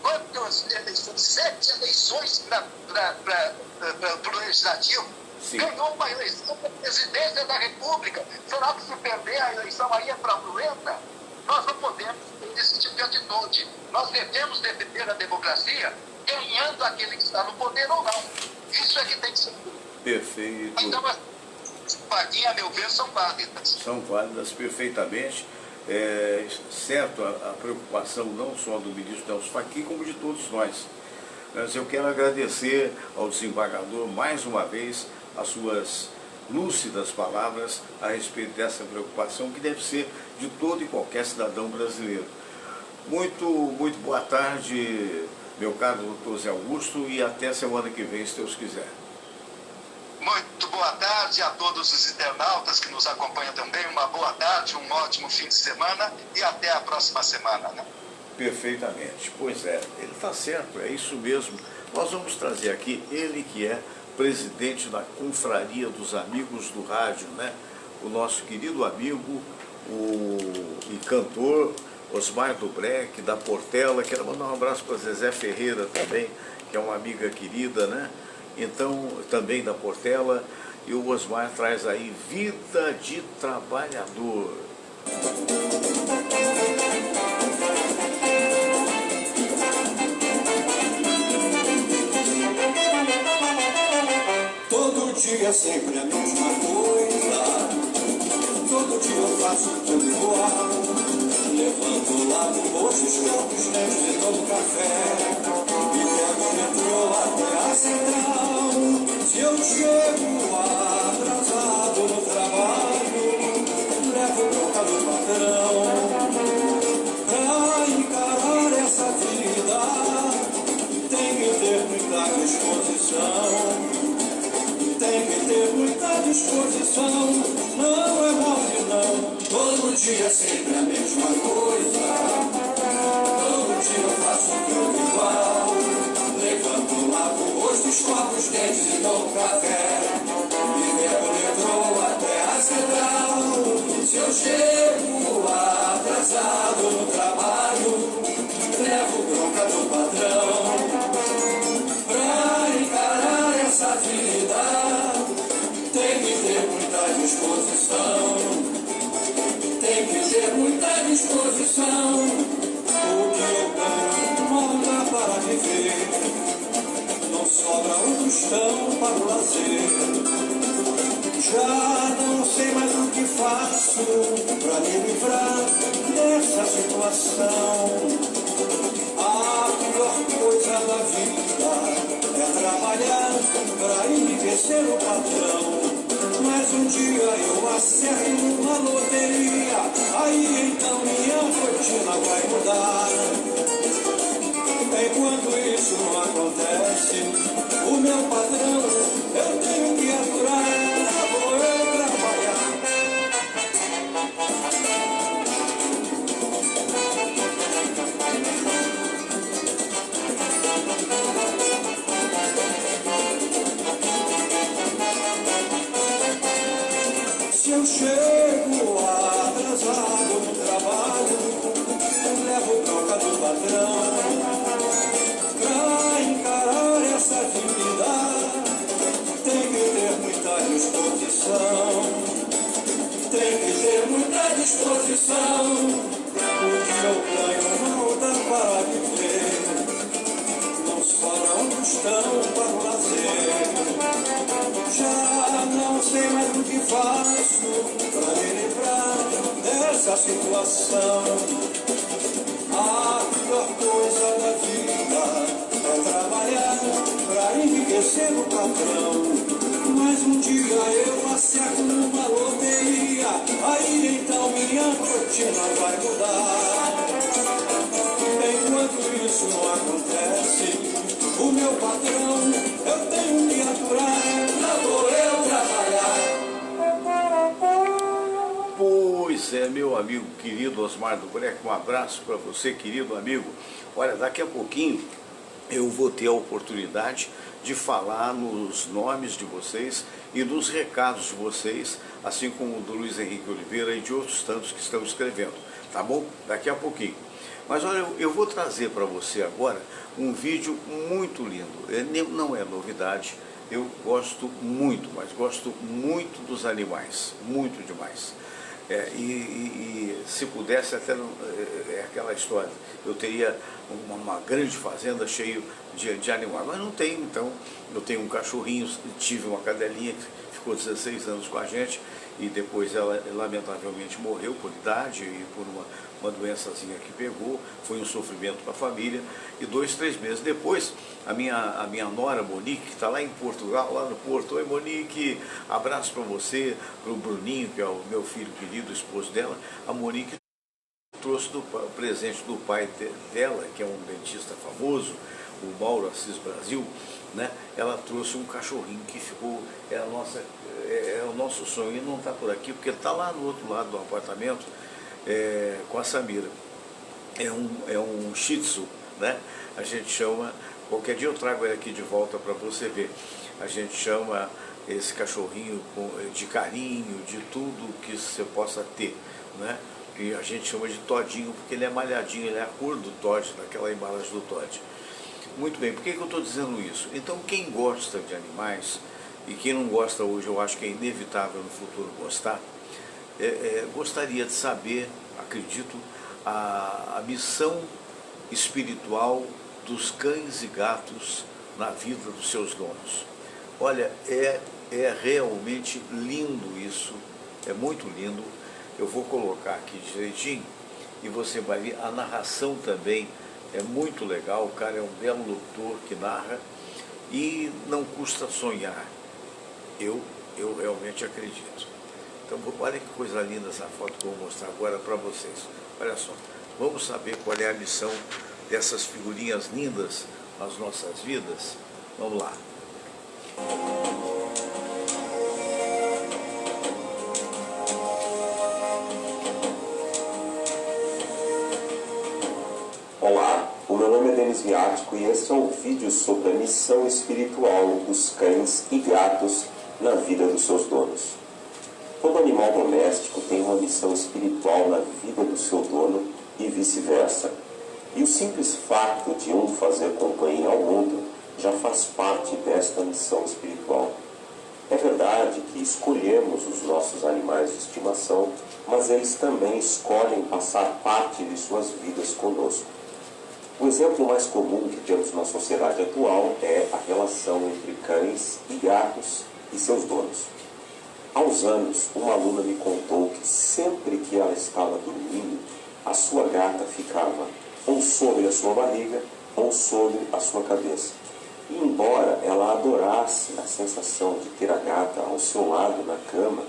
quantas eleições? 7 eleições para o legislativo. Sim. Ganhou uma eleição para a presidência da República. Será que se perder a eleição aí é fraudulenta? Nós não podemos ter esse tipo de atitude. Nós devemos defender a democracia ganhando aquele que está no poder ou não. Isso é que tem que ser. Perfeito. Então, as paguinhas, a meu ver, são válidas. São válidas perfeitamente. Certo, a preocupação não só do ministro Nelson Fachin, como de todos nós. Mas eu quero agradecer ao desembargador mais uma vez as suas lúcidas palavras a respeito dessa preocupação que deve ser de todo e qualquer cidadão brasileiro. Muito boa tarde, meu caro doutor Zé Augusto, e até semana que vem, se Deus quiser. Muito boa tarde a todos os internautas que nos acompanham também. Uma boa tarde, um ótimo fim de semana e até a próxima semana, né? Perfeitamente. Pois é, ele está certo, é isso mesmo. Nós vamos trazer aqui ele que é presidente da Confraria dos Amigos do Rádio, né? O nosso querido amigo e cantor Osmar Dubrec, da Portela. Quero mandar um abraço para Zezé Ferreira também, que é uma amiga querida, né? Então, também da Portela, e o Osmar traz aí Vida de Trabalhador. Todo dia sempre a mesma coisa, todo dia eu faço tudo igual. Levanto lá no posto, escovo os dentes e tomo café, e pego o metrô até a central. Se eu chego atrasado no trabalho, levo bronca do patrão. Pra encarar essa vida, tem que ter muita disposição. Tem que ter muita disposição, não é mole não. Todo dia sempre a mesma coisa, todo dia eu faço tudo igual. Levanto, lavo o rosto, escovo os dentes e tomo café, e bebo metrô até a central. Se eu chego atrasado no trabalho, levo bronca do patrão. Pra encarar essa vida, tem que ter muita disposição. Tem que ter muita disposição. O que eu ganho mal dá para viver, não sobra um tostão para o lazer. Já não sei mais o que faço para me livrar dessa situação. A pior coisa da vida é trabalhar para enriquecer o patrão. Mas um dia eu acerto uma loteria, aí então minha rotina vai mudar. Enquanto isso não acontece, o meu patrão eu tenho que aturar. Vou eu trabalhar. Se eu chego atrasado no trabalho, levo bronca do patrão. Pra encarar essa vida, tem que ter muita disposição. Tem que ter muita disposição. O que eu ganho não dá para viver, não sobra um tostão para o lazer. Já não sei mais o que faço para me livrar dessa situação. A pior coisa da vida é trabalhar para enriquecer o patrão. Mas um dia eu acerto numa loteria, aí então minha rotina vai mudar. Enquanto isso não acontece, o meu patrão eu tenho que aturar. Lá vou eu trabalhar. Pois é, meu amigo querido Osmar Dubrec, um abraço para você, querido amigo. Olha, daqui a pouquinho eu vou ter a oportunidade de falar nos nomes de vocês e nos recados de vocês, assim como o do Luiz Henrique Oliveira e de outros tantos que estão escrevendo, tá bom? Daqui a pouquinho. Mas olha, eu vou trazer para você agora um vídeo muito lindo. Não é novidade, eu gosto muito, mas gosto muito dos animais, muito demais. Se pudesse até, aquela história, eu teria uma grande fazenda cheia de animais, mas não tenho. Então eu tenho um cachorrinho, tive uma cadelinha que ficou 16 anos com a gente e depois ela lamentavelmente morreu por idade e por uma doençazinha que pegou. Foi um sofrimento para a família. E 2, 3 meses depois, a minha nora Monique, que está lá em Portugal, lá no Porto. Oi, Monique, abraço para você, para o Bruninho, que é o meu filho querido, esposo dela. A Monique trouxe o presente do pai dela, que é um dentista famoso, o Mauro Assis Brasil, né? Ela trouxe um cachorrinho que ficou, é o nosso sonho. Ele não está por aqui, porque ele está lá no outro lado do apartamento, com a Samira. É um Shih Tzu, né? A gente chama, qualquer dia eu trago ele aqui de volta para você ver. A gente chama esse cachorrinho de carinho, de tudo que você possa ter, né? E a gente chama de Todinho, porque ele é malhadinho, ele é a cor do Todd, daquela embalagem do Todd. Muito bem, por que eu estou dizendo isso? Então, quem gosta de animais, e quem não gosta hoje, eu acho que é inevitável no futuro gostar, gostaria de saber, acredito, a missão espiritual dos cães e gatos na vida dos seus donos. Olha, é realmente lindo isso, é muito lindo. Eu vou colocar aqui direitinho e você vai ver. A narração também é muito legal. O cara é um belo locutor que narra e não custa sonhar. Eu realmente acredito. Então, olha que coisa linda essa foto que eu vou mostrar agora para vocês. Olha só, vamos saber qual é a missão dessas figurinhas lindas nas nossas vidas? Vamos lá. Olá, o meu nome é Denis Viático e esse é um vídeo sobre a missão espiritual dos cães e gatos na vida dos seus donos. Todo animal doméstico tem uma missão espiritual na vida do seu dono e vice-versa. E o simples fato de um fazer companhia ao mundo já faz parte desta missão espiritual. É verdade que escolhemos os nossos animais de estimação, mas eles também escolhem passar parte de suas vidas conosco. O exemplo mais comum que temos na sociedade atual é a relação entre cães e gatos e seus donos. Há uns anos, uma aluna me contou que sempre que ela estava dormindo, a sua gata ficava ou sobre a sua barriga ou sobre a sua cabeça. E embora ela adorasse a sensação de ter a gata ao seu lado na cama,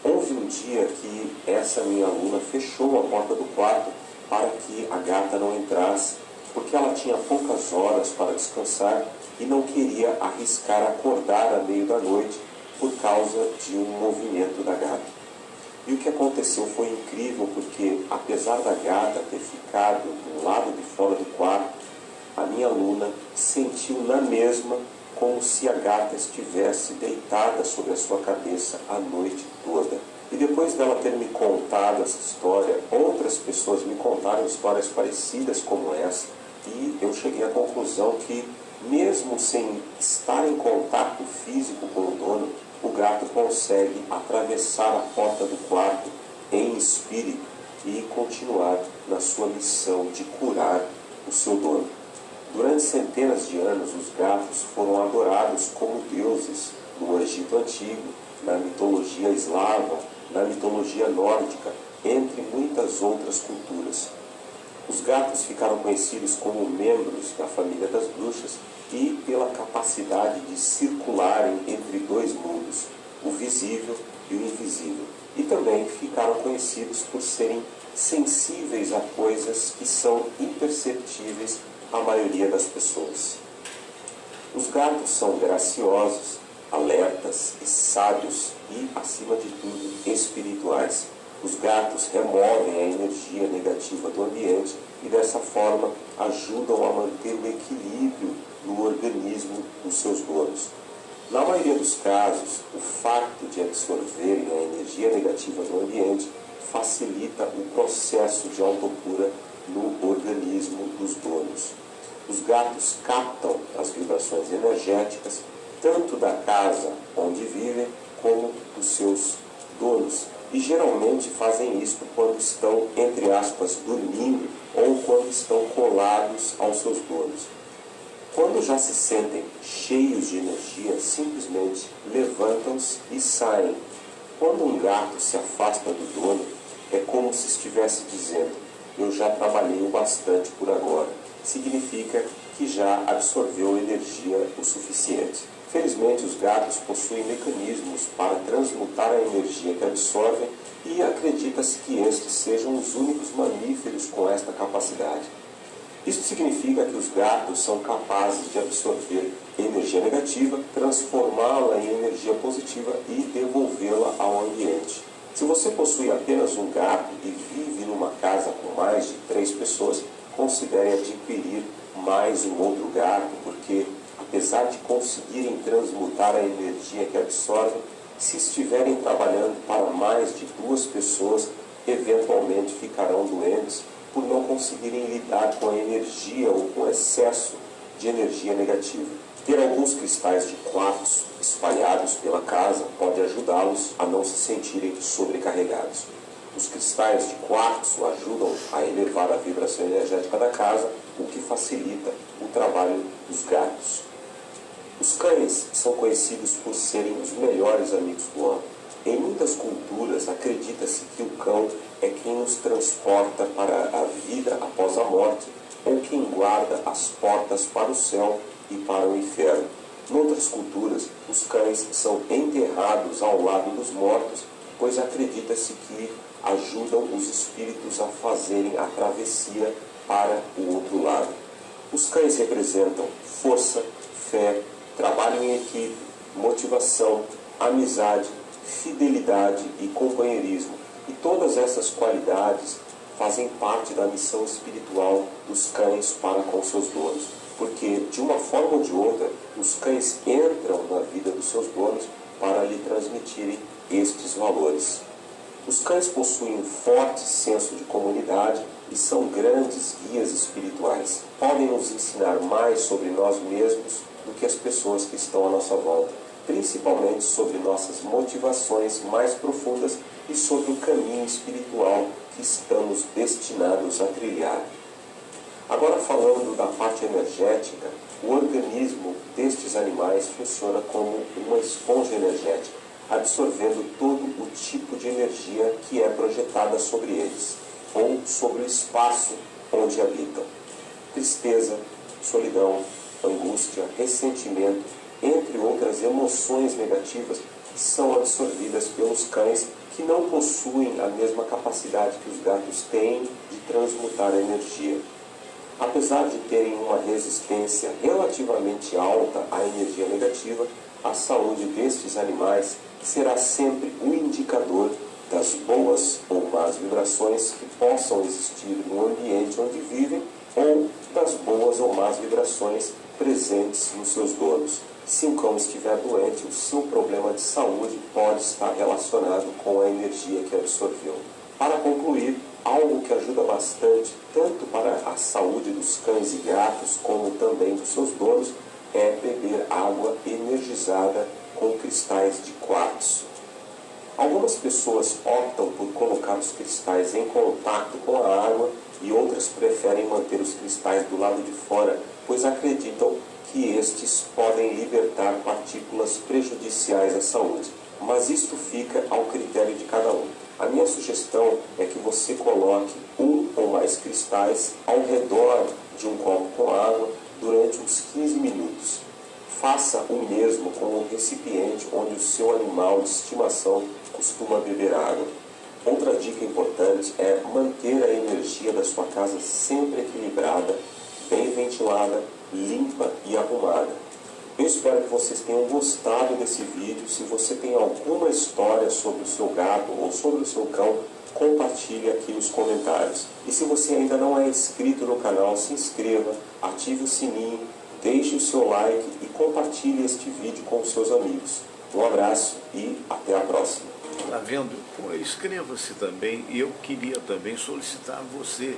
houve um dia que essa minha aluna fechou a porta do quarto para que a gata não entrasse, porque ela tinha poucas horas para descansar e não queria arriscar acordar a meio da noite por causa de um movimento da gata. E o que aconteceu foi incrível, porque apesar da gata ter ficado do lado de fora do quarto, a minha aluna sentiu na mesma como se a gata estivesse deitada sobre a sua cabeça a noite toda. E depois dela ter me contado essa história, outras pessoas me contaram histórias parecidas como essa, e eu cheguei à conclusão que, mesmo sem estar em contato físico com o dono, o gato consegue atravessar a porta do quarto em espírito e continuar na sua missão de curar o seu dono. Durante centenas de anos, os gatos foram adorados como deuses no Egito Antigo, na mitologia eslava, na mitologia nórdica, entre muitas outras culturas. Os gatos ficaram conhecidos como membros da família das bruxas e pela capacidade de circularem entre dois mundos, o visível e o invisível. E também ficaram conhecidos por serem sensíveis a coisas que são imperceptíveis à maioria das pessoas. Os gatos são graciosos, alertas e sábios e, acima de tudo, espirituais. Os gatos removem a energia negativa do ambiente e, dessa forma, ajudam a manter o equilíbrio no organismo dos seus donos. Na maioria dos casos, o fato de absorverem a energia negativa do ambiente facilita o processo de autocura no organismo dos donos. Os gatos captam as vibrações energéticas tanto da casa onde vivem como dos seus donos, e geralmente fazem isso quando estão, entre aspas, dormindo ou quando estão colados aos seus donos. Quando já se sentem cheios de energia, simplesmente levantam-se e saem. Quando um gato se afasta do dono, é como se estivesse dizendo: eu já trabalhei o bastante por agora. Significa que já absorveu energia o suficiente. Felizmente, os gatos possuem mecanismos para transmutar a energia que absorvem e acredita-se que estes sejam os únicos mamíferos com esta capacidade. Isso significa que os gatos são capazes de absorver energia negativa, transformá-la em energia positiva e devolvê-la ao ambiente. Se você possui apenas um gato e vive numa casa com mais de 3 pessoas, considere adquirir mais um outro gato, porque apesar de conseguirem transmutar a energia que absorvem, se estiverem trabalhando para mais de 2 pessoas, eventualmente ficarão doentes por não conseguirem lidar com a energia ou com o excesso de energia negativa. Ter alguns cristais de quartzo espalhados pela casa pode ajudá-los a não se sentirem sobrecarregados. Os cristais de quartzo ajudam a elevar a vibração energética da casa, o que facilita o trabalho dos gatos. Os cães são conhecidos por serem os melhores amigos do homem. Em muitas culturas, acredita-se que o cão é quem nos transporta para a vida após a morte, ou quem guarda as portas para o céu e para o inferno. Em outras culturas, os cães são enterrados ao lado dos mortos, pois acredita-se que ajudam os espíritos a fazerem a travessia para o outro lado. Os cães representam força, fé, trabalho em equipe, motivação, amizade, fidelidade e companheirismo. E todas essas qualidades fazem parte da missão espiritual dos cães para com seus donos. Porque, de uma forma ou de outra, os cães entram na vida dos seus donos para lhe transmitirem estes valores. Os cães possuem um forte senso de comunidade e são grandes guias espirituais. Podem nos ensinar mais sobre nós mesmos do que as pessoas que estão à nossa volta, principalmente sobre nossas motivações mais profundas e sobre o caminho espiritual que estamos destinados a trilhar. Agora, falando da parte energética, o organismo destes animais funciona como uma esponja energética, absorvendo todo o tipo de energia que é projetada sobre eles, ou sobre o espaço onde habitam. Tristeza, solidão, angústia, ressentimento, entre outras emoções negativas, são absorvidas pelos cães que não possuem a mesma capacidade que os gatos têm de transmutar a energia. Apesar de terem uma resistência relativamente alta à energia negativa, a saúde destes animais será sempre um indicador das boas ou más vibrações que possam existir no ambiente onde vivem ou das boas ou más vibrações presentes nos seus donos. Se um cão estiver doente, o seu problema de saúde pode estar relacionado com a energia que absorveu. Para concluir, algo que ajuda bastante, tanto para a saúde dos cães e gatos, como também dos seus donos, é beber água energizada com cristais de quartzo. Algumas pessoas optam por colocar os cristais em contato com a água e outras preferem manter os cristais do lado de fora, pois acreditam que estes podem libertar partículas prejudiciais à saúde. Mas isto fica ao critério de cada um. A minha sugestão é que você coloque um ou mais cristais ao redor de um copo com água durante uns 15 minutos. Faça o mesmo com o recipiente onde o seu animal de estimação costuma beber água. Outra dica importante é manter a energia da sua casa sempre equilibrada, bem ventilada, limpa e arrumada. Eu espero que vocês tenham gostado desse vídeo. Se você tem alguma história sobre o seu gato ou sobre o seu cão, compartilhe aqui nos comentários. E se você ainda não é inscrito no canal, se inscreva, ative o sininho, deixe o seu like e compartilhe este vídeo com os seus amigos. Um abraço e até a próxima. Tá vendo? Inscreva-se também, e eu queria também solicitar você,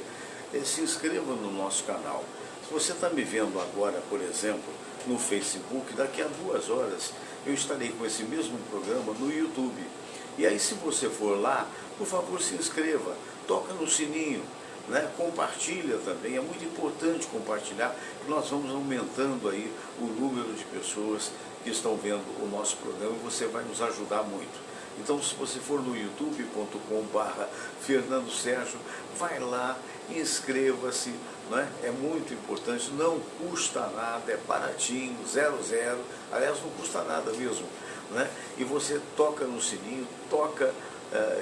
se inscreva no nosso canal. Se você está me vendo agora, por exemplo, no Facebook, daqui a 2 horas eu estarei com esse mesmo programa no YouTube. E aí, se você for lá, por favor, se inscreva, toca no sininho, né? Compartilha também, é muito importante compartilhar, que nós vamos aumentando aí o número de pessoas que estão vendo o nosso programa e você vai nos ajudar muito. Então, se você for no youtube.com/Fernando Sérgio, vai lá, inscreva-se, né? É muito importante, não custa nada, é baratinho, 00, aliás, não custa nada mesmo, né? E você toca no sininho, toca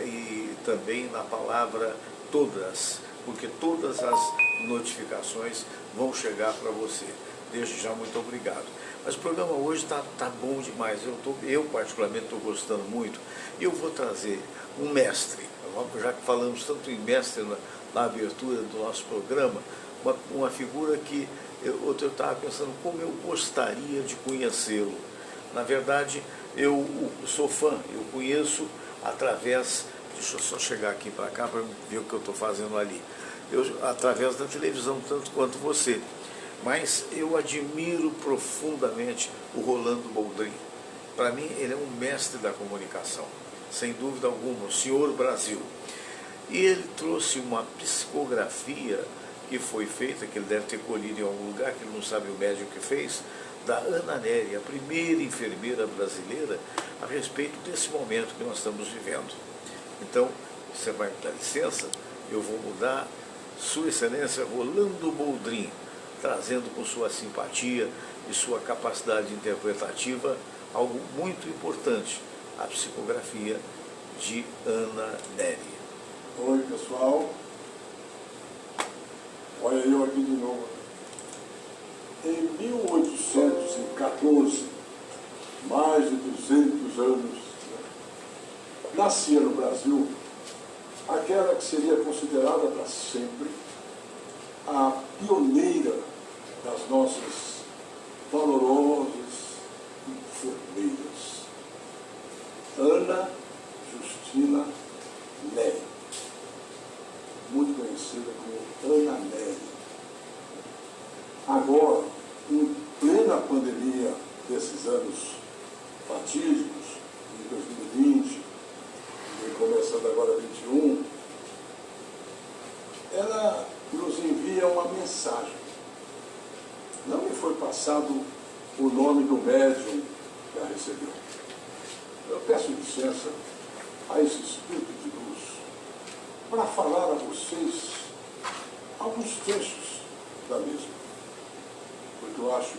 e também na palavra todas, porque todas as notificações vão chegar para você. Desde já, muito obrigado. Mas o programa hoje tá bom demais, eu particularmente estou gostando muito. E eu vou trazer um mestre, já que falamos tanto em mestre na abertura do nosso programa, uma figura que eu estava pensando como eu gostaria de conhecê-lo. Na verdade, eu sou fã, eu conheço através, deixa eu só chegar aqui para cá para ver o que eu estou fazendo ali, através da televisão, tanto quanto você. Mas eu admiro profundamente o Rolando Boldrin. Para mim, ele é um mestre da comunicação, sem dúvida alguma, o senhor Brasil. E ele trouxe uma psicografia que foi feita, que ele deve ter colhido em algum lugar, que ele não sabe o médico que fez, da Ana Nery, a primeira enfermeira brasileira, a respeito desse momento que nós estamos vivendo. Então, você vai me dar licença, eu vou mudar. Sua Excelência Rolando Boldrin, trazendo com sua simpatia e sua capacidade interpretativa algo muito importante, a psicografia de Ana Nery. Oi, pessoal. Olha eu aqui de novo. Em 1814, mais de 200 anos, nascia no Brasil aquela que seria considerada para sempre a pioneira das nossas valorosas enfermeiras, Ana Justina Nery, muito conhecida como Ana Nery. Agora, em plena pandemia desses anos fatídicos, de 2020, e começando agora 2021, ela nos envia uma mensagem. Não me foi passado o nome do médium que a recebeu. Eu peço licença a esse Espírito de luz para falar a vocês alguns trechos da mesma, porque eu acho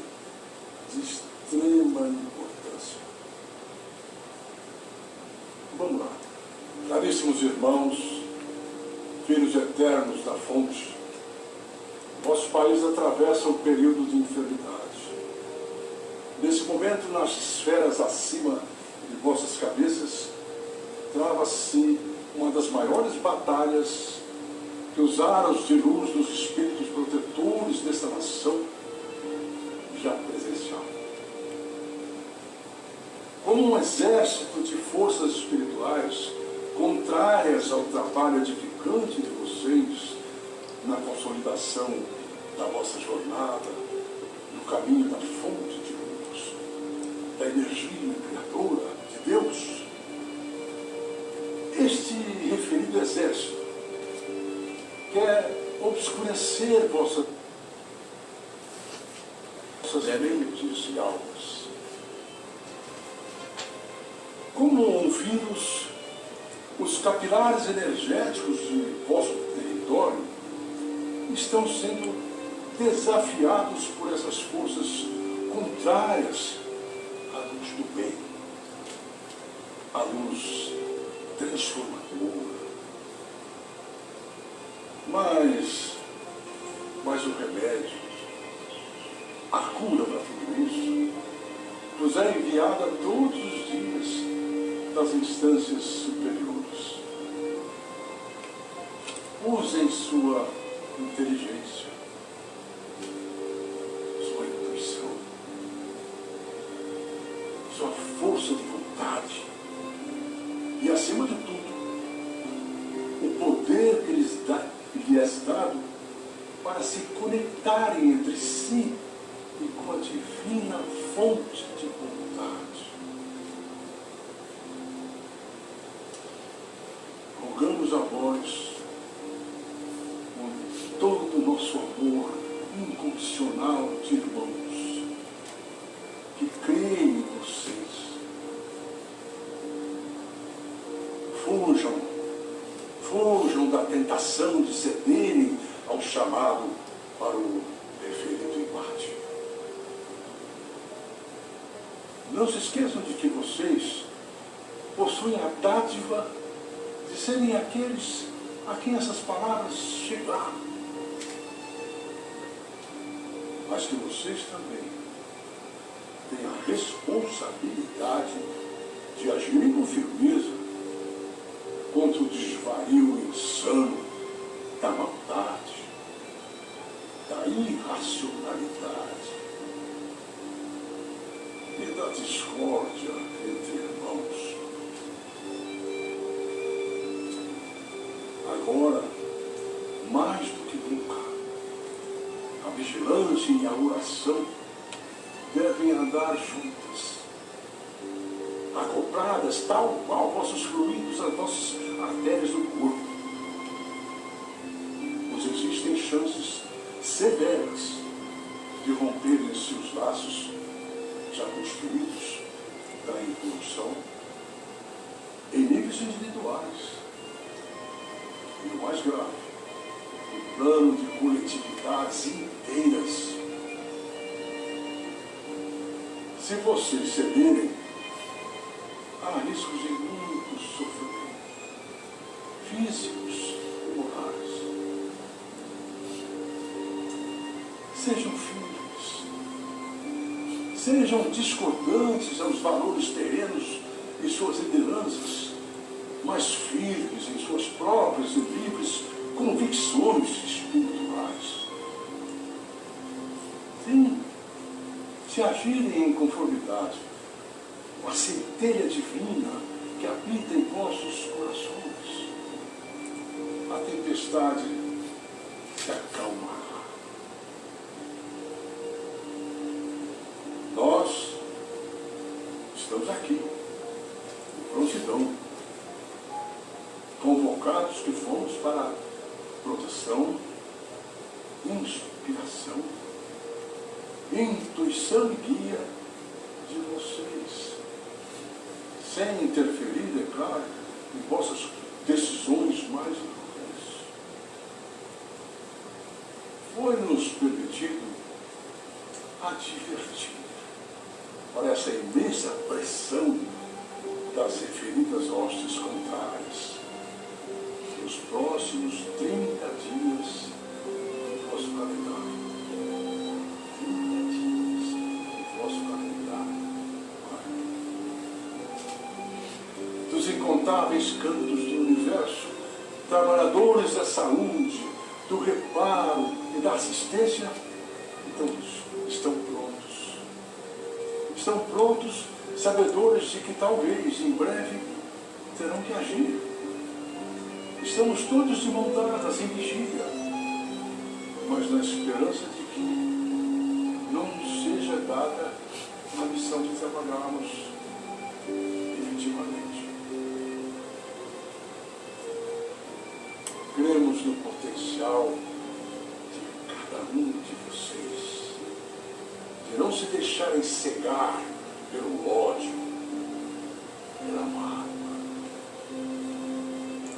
de extrema importância. Vamos lá. Caríssimos irmãos, filhos eternos da fonte, nosso país atravessa um período de enfermidade. Nesse momento, nas esferas acima de vossas cabeças, trava-se uma das maiores batalhas que os aros de luz dos espíritos protetores desta nação já presenciaram. Como um exército de forças espirituais contrárias ao trabalho edificante de vocês na consolidação da vossa jornada, no caminho da fonte de luz, da energia criadora de Deus, este referido exército quer obscurecer vossas mentes e almas. Como um vírus, os capilares energéticos de vosso território estão sendo desafiados por essas forças contrárias à luz do bem, à luz transformadora. Mas o remédio, a cura para tudo isso, nos é enviada todos os dias das instâncias superiores. Usem sua inteligência, sua intuição, sua força de vontade e, acima de tudo, o poder que lhes é dado para se conectarem entre si e com a divina fonte de vontade. Rogamos a vós, com incondicional de irmãos que creem em vocês. Fujam da tentação de cederem ao chamado para o referido embate. Não se esqueçam de que vocês possuem a dádiva de serem aqueles a quem essas palavras chegaram. Mas que vocês também têm a responsabilidade de agirem com firmeza contra o desvario insano da maldade, da irracionalidade e da discórdia entre irmãos. Agora, mais do que nunca, a vigilância e a oração devem andar juntas, acopladas tal qual vossos fluidos às vossas artérias do corpo. Pois existem chances severas de romperem-se os laços já construídos da evolução em níveis individuais. E o mais grave, o plano de coletividades inteiras. Se vocês cederem, há riscos de muito sofrimento, físicos e morais. Sejam firmes, sejam discordantes aos valores terrenos e suas lideranças, mas firmes em suas próprias e livres convicções espirituais. Sim, se agirem em conformidade com a centelha divina que habita em vossos corações, a tempestade se acalmará. Nós estamos aqui, em prontidão, convocados que fomos para proteção, inspiração, intuição e guia de vocês, sem interferir, é claro, em vossas decisões mais importantes. Foi-nos permitido advertir para essa imensa pressão das referidas hostes contrárias nos próximos 30 dias do vosso calendário. 30 dias do vosso calendário. Dos incontáveis cantos do universo, trabalhadores da saúde, do reparo e da assistência, estão prontos. Estão prontos, sabedores de que talvez, em breve, terão que agir. Estamos todos de mão dadas em vigília, mas na esperança de que não nos seja dada a missão de trabalharmos efetivamente. Cremos no potencial de cada um de vocês, de não se deixarem cegar pelo ódio, pela mágoa.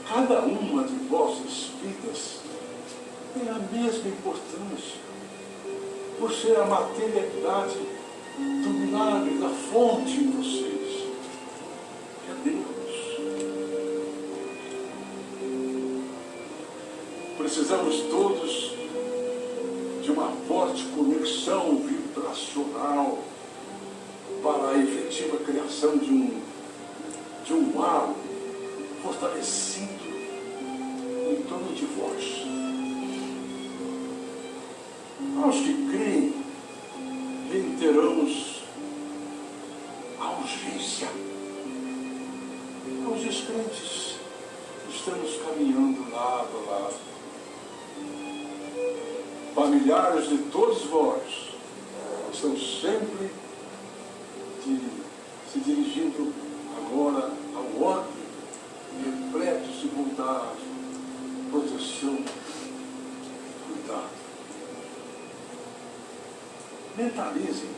Cada uma de vossas vidas tem a mesma importância, por ser a materialidade do milagre, da fonte em vocês, que é Deus. Precisamos todos de uma forte conexão vibracional para a efetiva criação de um halo fortalecido em torno de vós. Aos que creem, reiteramos a urgência. Aos descrentes, estamos caminhando lado a lado. Familiares de todos vós estão sempre se dirigindo agora ao ódio, repletos de bondade, proteção, cuidado. Mentalizem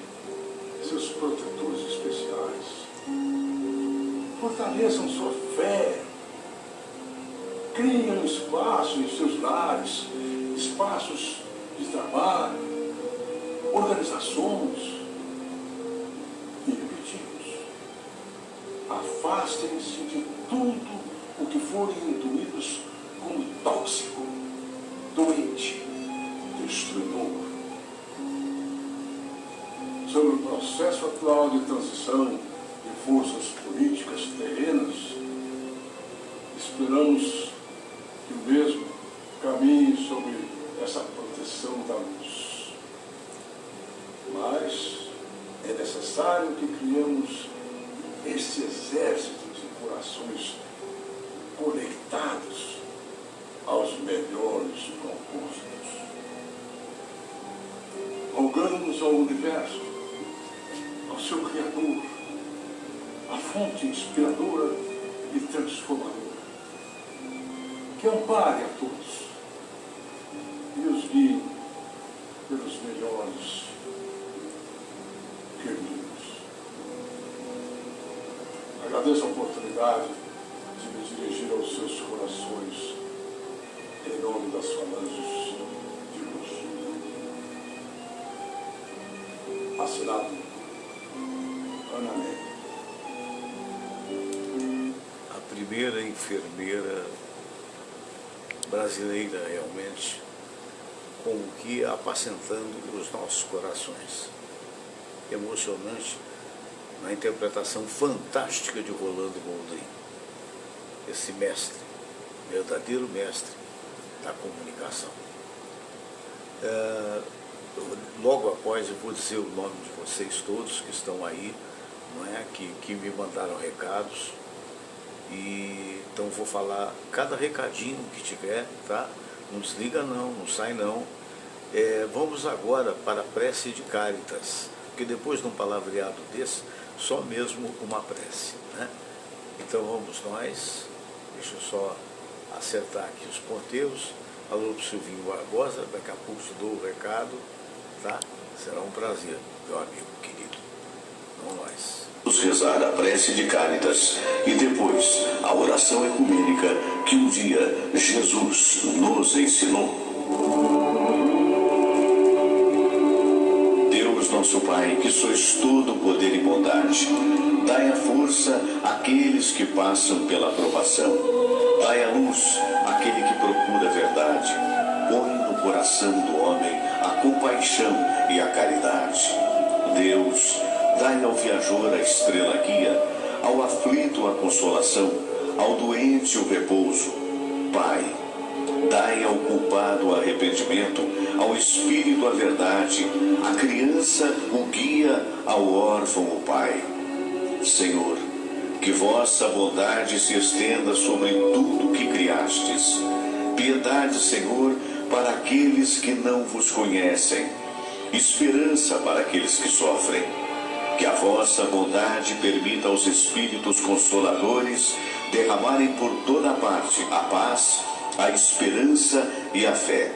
seus protetores especiais. Fortaleçam sua fé. Criem um espaço em seus lares, espaços de trabalho, organizações. E repetimos, afastem-se de tudo o que forem intuídos como tóxico, doente, destruidor. Sobre o processo atual de transição de forças políticas terrenas, esperamos que o mesmo caminhe sob essa proteção da luz. Mas é necessário que criemos este exército de corações conectados aos melhores propósitos. Rogamos ao universo, ao seu Criador, a fonte inspiradora e transformadora, que ampare a todos e os guie pelos melhores caminhos. Agradeço a oportunidade de me dirigir aos seus corações em nome das falanges de luz. Assinado Ana Nery. A primeira enfermeira brasileira, realmente, com o que apacentando os nossos corações. Emocionante na interpretação fantástica de Rolando Boldrin, esse mestre, verdadeiro mestre da comunicação. Logo após eu vou dizer o nome de vocês todos que estão aí, não é? que me mandaram recados, e então vou falar cada recadinho que tiver, tá? Não desliga não, não sai não. Vamos agora para a prece de Cáritas, porque depois de um palavreado desse, só mesmo uma prece, né? Então vamos nós, deixa eu só acertar aqui os ponteiros. Alô pro Silvinho Barbosa, daqui a pouco te dou o recado, tá? Será um prazer, meu amigo querido. Vamos nós. Vamos rezar a prece de Cáritas e depois a oração ecumênica que um dia Jesus nos ensinou. Deus nosso Pai, que sois todo poder e bondade, dai a força àqueles que passam pela provação. Dai a luz àquele que procura a verdade. Põe no coração do homem a compaixão e a caridade. Deus, dai ao viajor a estrela guia, ao aflito a consolação, ao doente o repouso. Pai, dai ao culpado o arrependimento, ao espírito a verdade, à criança o guia, ao órfão o pai. Senhor, que vossa bondade se estenda sobre tudo que criastes. Piedade, Senhor, para aqueles que não vos conhecem. Esperança para aqueles que sofrem. Que a vossa bondade permita aos Espíritos Consoladores derramarem por toda parte a paz, a esperança e a fé.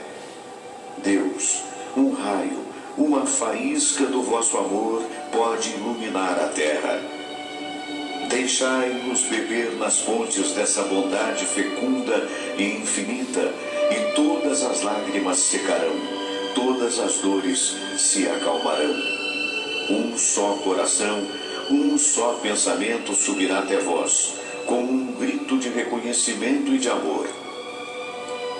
Deus, um raio, uma faísca do vosso amor pode iluminar a terra. Deixai-nos beber nas fontes dessa bondade fecunda e infinita, e todas as lágrimas secarão, todas as dores se acalmarão. Um só coração, um só pensamento subirá até vós, com um grito de reconhecimento e de amor.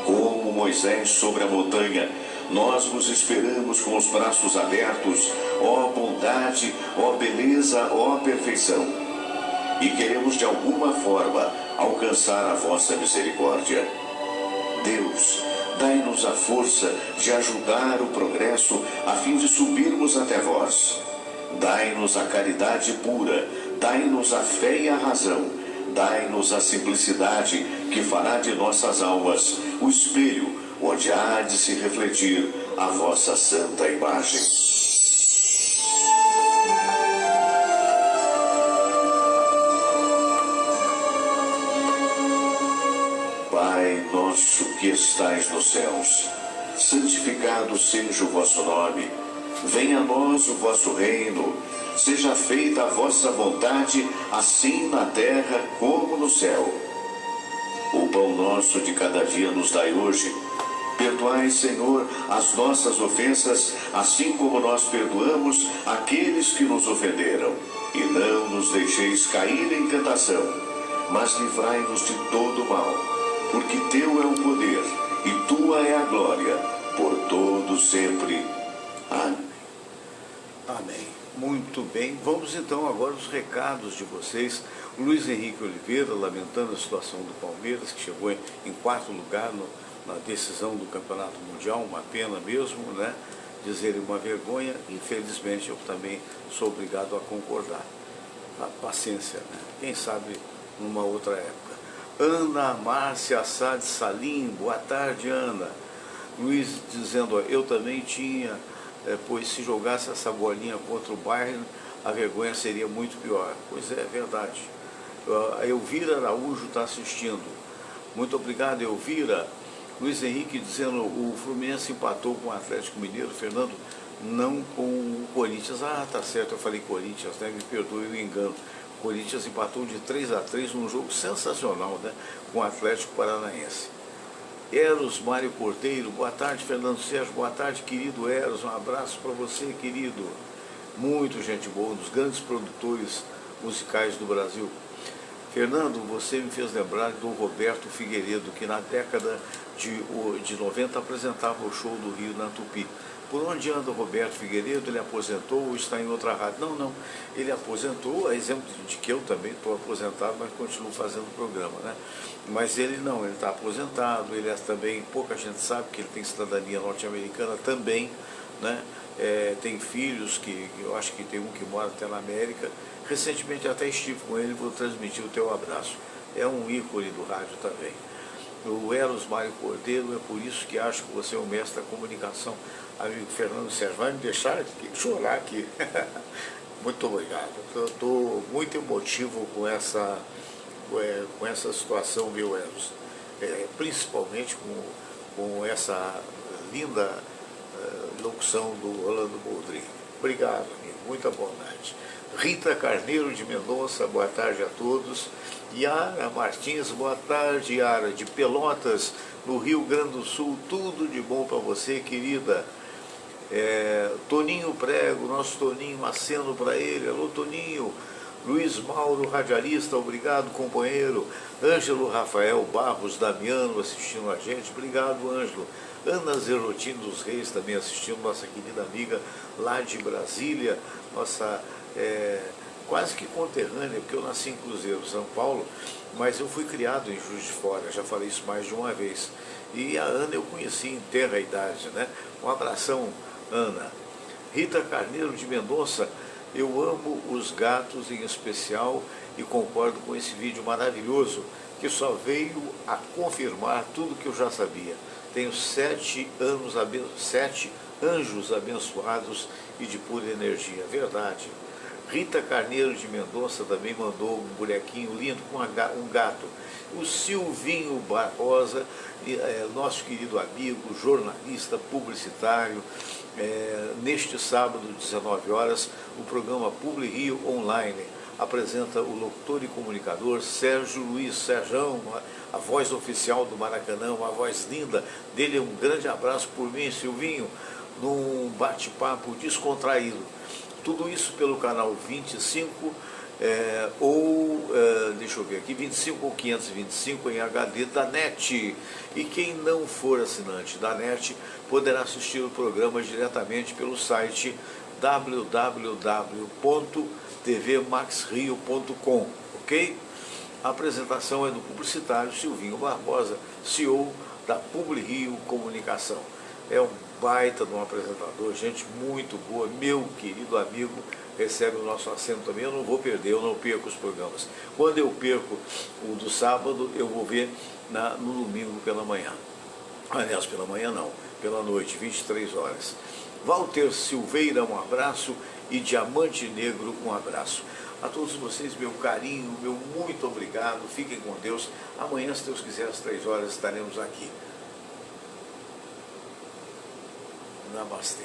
Como Moisés sobre a montanha, nós vos esperamos com os braços abertos, ó bondade, ó beleza, ó perfeição. E queremos de alguma forma alcançar a vossa misericórdia. Deus, dai-nos a força de ajudar o progresso a fim de subirmos até vós. Dai-nos a caridade pura, dai-nos a fé e a razão, dai-nos a simplicidade que fará de nossas almas o espelho onde há de se refletir a vossa santa imagem. Pai nosso que estais nos céus, santificado seja o vosso nome. Venha a nós o vosso reino, seja feita a vossa vontade, assim na terra como no céu. O pão nosso de cada dia nos dai hoje. Perdoai, Senhor, as nossas ofensas, assim como nós perdoamos aqueles que nos ofenderam. E não nos deixeis cair em tentação, mas livrai-nos de todo mal, porque teu é o poder e tua é a glória, por todo sempre. Amém. Amém. Muito bem. Vamos então agora aos recados de vocês. O Luiz Henrique Oliveira, lamentando a situação do Palmeiras, que chegou em quarto lugar na decisão do Campeonato Mundial, uma pena mesmo, né? Dizer uma vergonha. Infelizmente eu também sou obrigado a concordar. A paciência, né? Quem sabe numa outra época. Ana Márcia Assad Salim, boa tarde, Ana. Luiz dizendo, ó, eu também tinha, pois se jogasse essa bolinha contra o Bayern, a vergonha seria muito pior. Pois é, verdade. A Elvira Araújo está assistindo. Muito obrigado, Elvira. Luiz Henrique dizendo, o Fluminense empatou com o Atlético Mineiro, Fernando, não com o Corinthians. Ah, tá certo, eu falei Corinthians, né? Me perdoe o engano. O Corinthians empatou de 3-3 num jogo sensacional, né? Com o Atlético Paranaense. Eros Mário Cordeiro, boa tarde, Fernando Sérgio, boa tarde, querido Eros, um abraço para você, querido. Muito gente boa, um dos grandes produtores musicais do Brasil. Fernando, você me fez lembrar do Roberto Figueiredo, que na década de 90 apresentava o show do Rio na Tupi. Por onde anda o Roberto Figueiredo? Ele aposentou ou está em outra rádio? Não, ele aposentou, a exemplo de que eu também estou aposentado, mas continuo fazendo o programa, né? Mas ele não, ele está aposentado, ele é também, pouca gente sabe que ele tem cidadania norte-americana também, né? Tem filhos, que eu acho que tem um que mora até na América. Recentemente até estive com ele, vou transmitir o teu abraço. É um ícone do rádio também. O Eros Mário Cordeiro, é por isso que acho que você é o mestre da comunicação. Amigo Fernando Sérgio, vai me deixar chorar aqui. Muito obrigado. Estou muito emotivo com essa situação, viu, Eros? Principalmente com essa linda locução do Orlando Boldrin. Obrigado, amigo. Muita boa noite. Rita Carneiro de Mendonça, boa tarde a todos. Yara Martins, boa tarde, Yara, de Pelotas, no Rio Grande do Sul, tudo de bom para você, querida. Toninho Prego, nosso Toninho, aceno para ele, alô Toninho. Luiz Mauro, radialista, obrigado, companheiro. Ângelo Rafael Barros Damiano assistindo a gente, obrigado, Ângelo. Ana Zerotini dos Reis também assistindo, nossa querida amiga lá de Brasília, nossa quase que conterrânea, porque eu nasci em Cruzeiro, São Paulo, mas eu fui criado em Juiz de Fora, já falei isso mais de uma vez. E a Ana eu conheci em terra e idade, né? Um abração, Ana. Rita Carneiro de Mendonça, eu amo os gatos em especial e concordo com esse vídeo maravilhoso, que só veio a confirmar tudo que eu já sabia. Tenho 7 anjos abençoados e de pura energia, verdade. Rita Carneiro de Mendonça também mandou um bonequinho lindo com um gato. O Silvinho Barbosa, nosso querido amigo, jornalista, publicitário, neste sábado, 19 horas, o programa Publi Rio Online apresenta o locutor e comunicador Sérgio Luiz Serjão, a voz oficial do Maracanã, uma voz linda dele. Um grande abraço por mim, Silvinho, num bate-papo descontraído. Tudo isso pelo canal 25 deixa eu ver aqui, 25 ou 525 em HD da NET. E quem não for assinante da NET poderá assistir o programa diretamente pelo site www.tvmaxrio.com, ok? A apresentação é do publicitário Silvinho Barbosa, CEO da Publi Rio Comunicação. É um baita de um apresentador, gente muito boa, meu querido amigo, recebe o nosso aceno também. Eu não vou perder, eu não perco os programas. Quando eu perco o do sábado, eu vou ver no domingo pela manhã. Aliás, pela manhã não, pela noite, 23 horas. Walter Silveira, um abraço, e Diamante Negro, um abraço. A todos vocês, meu carinho, meu muito obrigado, fiquem com Deus. Amanhã, se Deus quiser, às 3 horas, estaremos aqui. Namastê.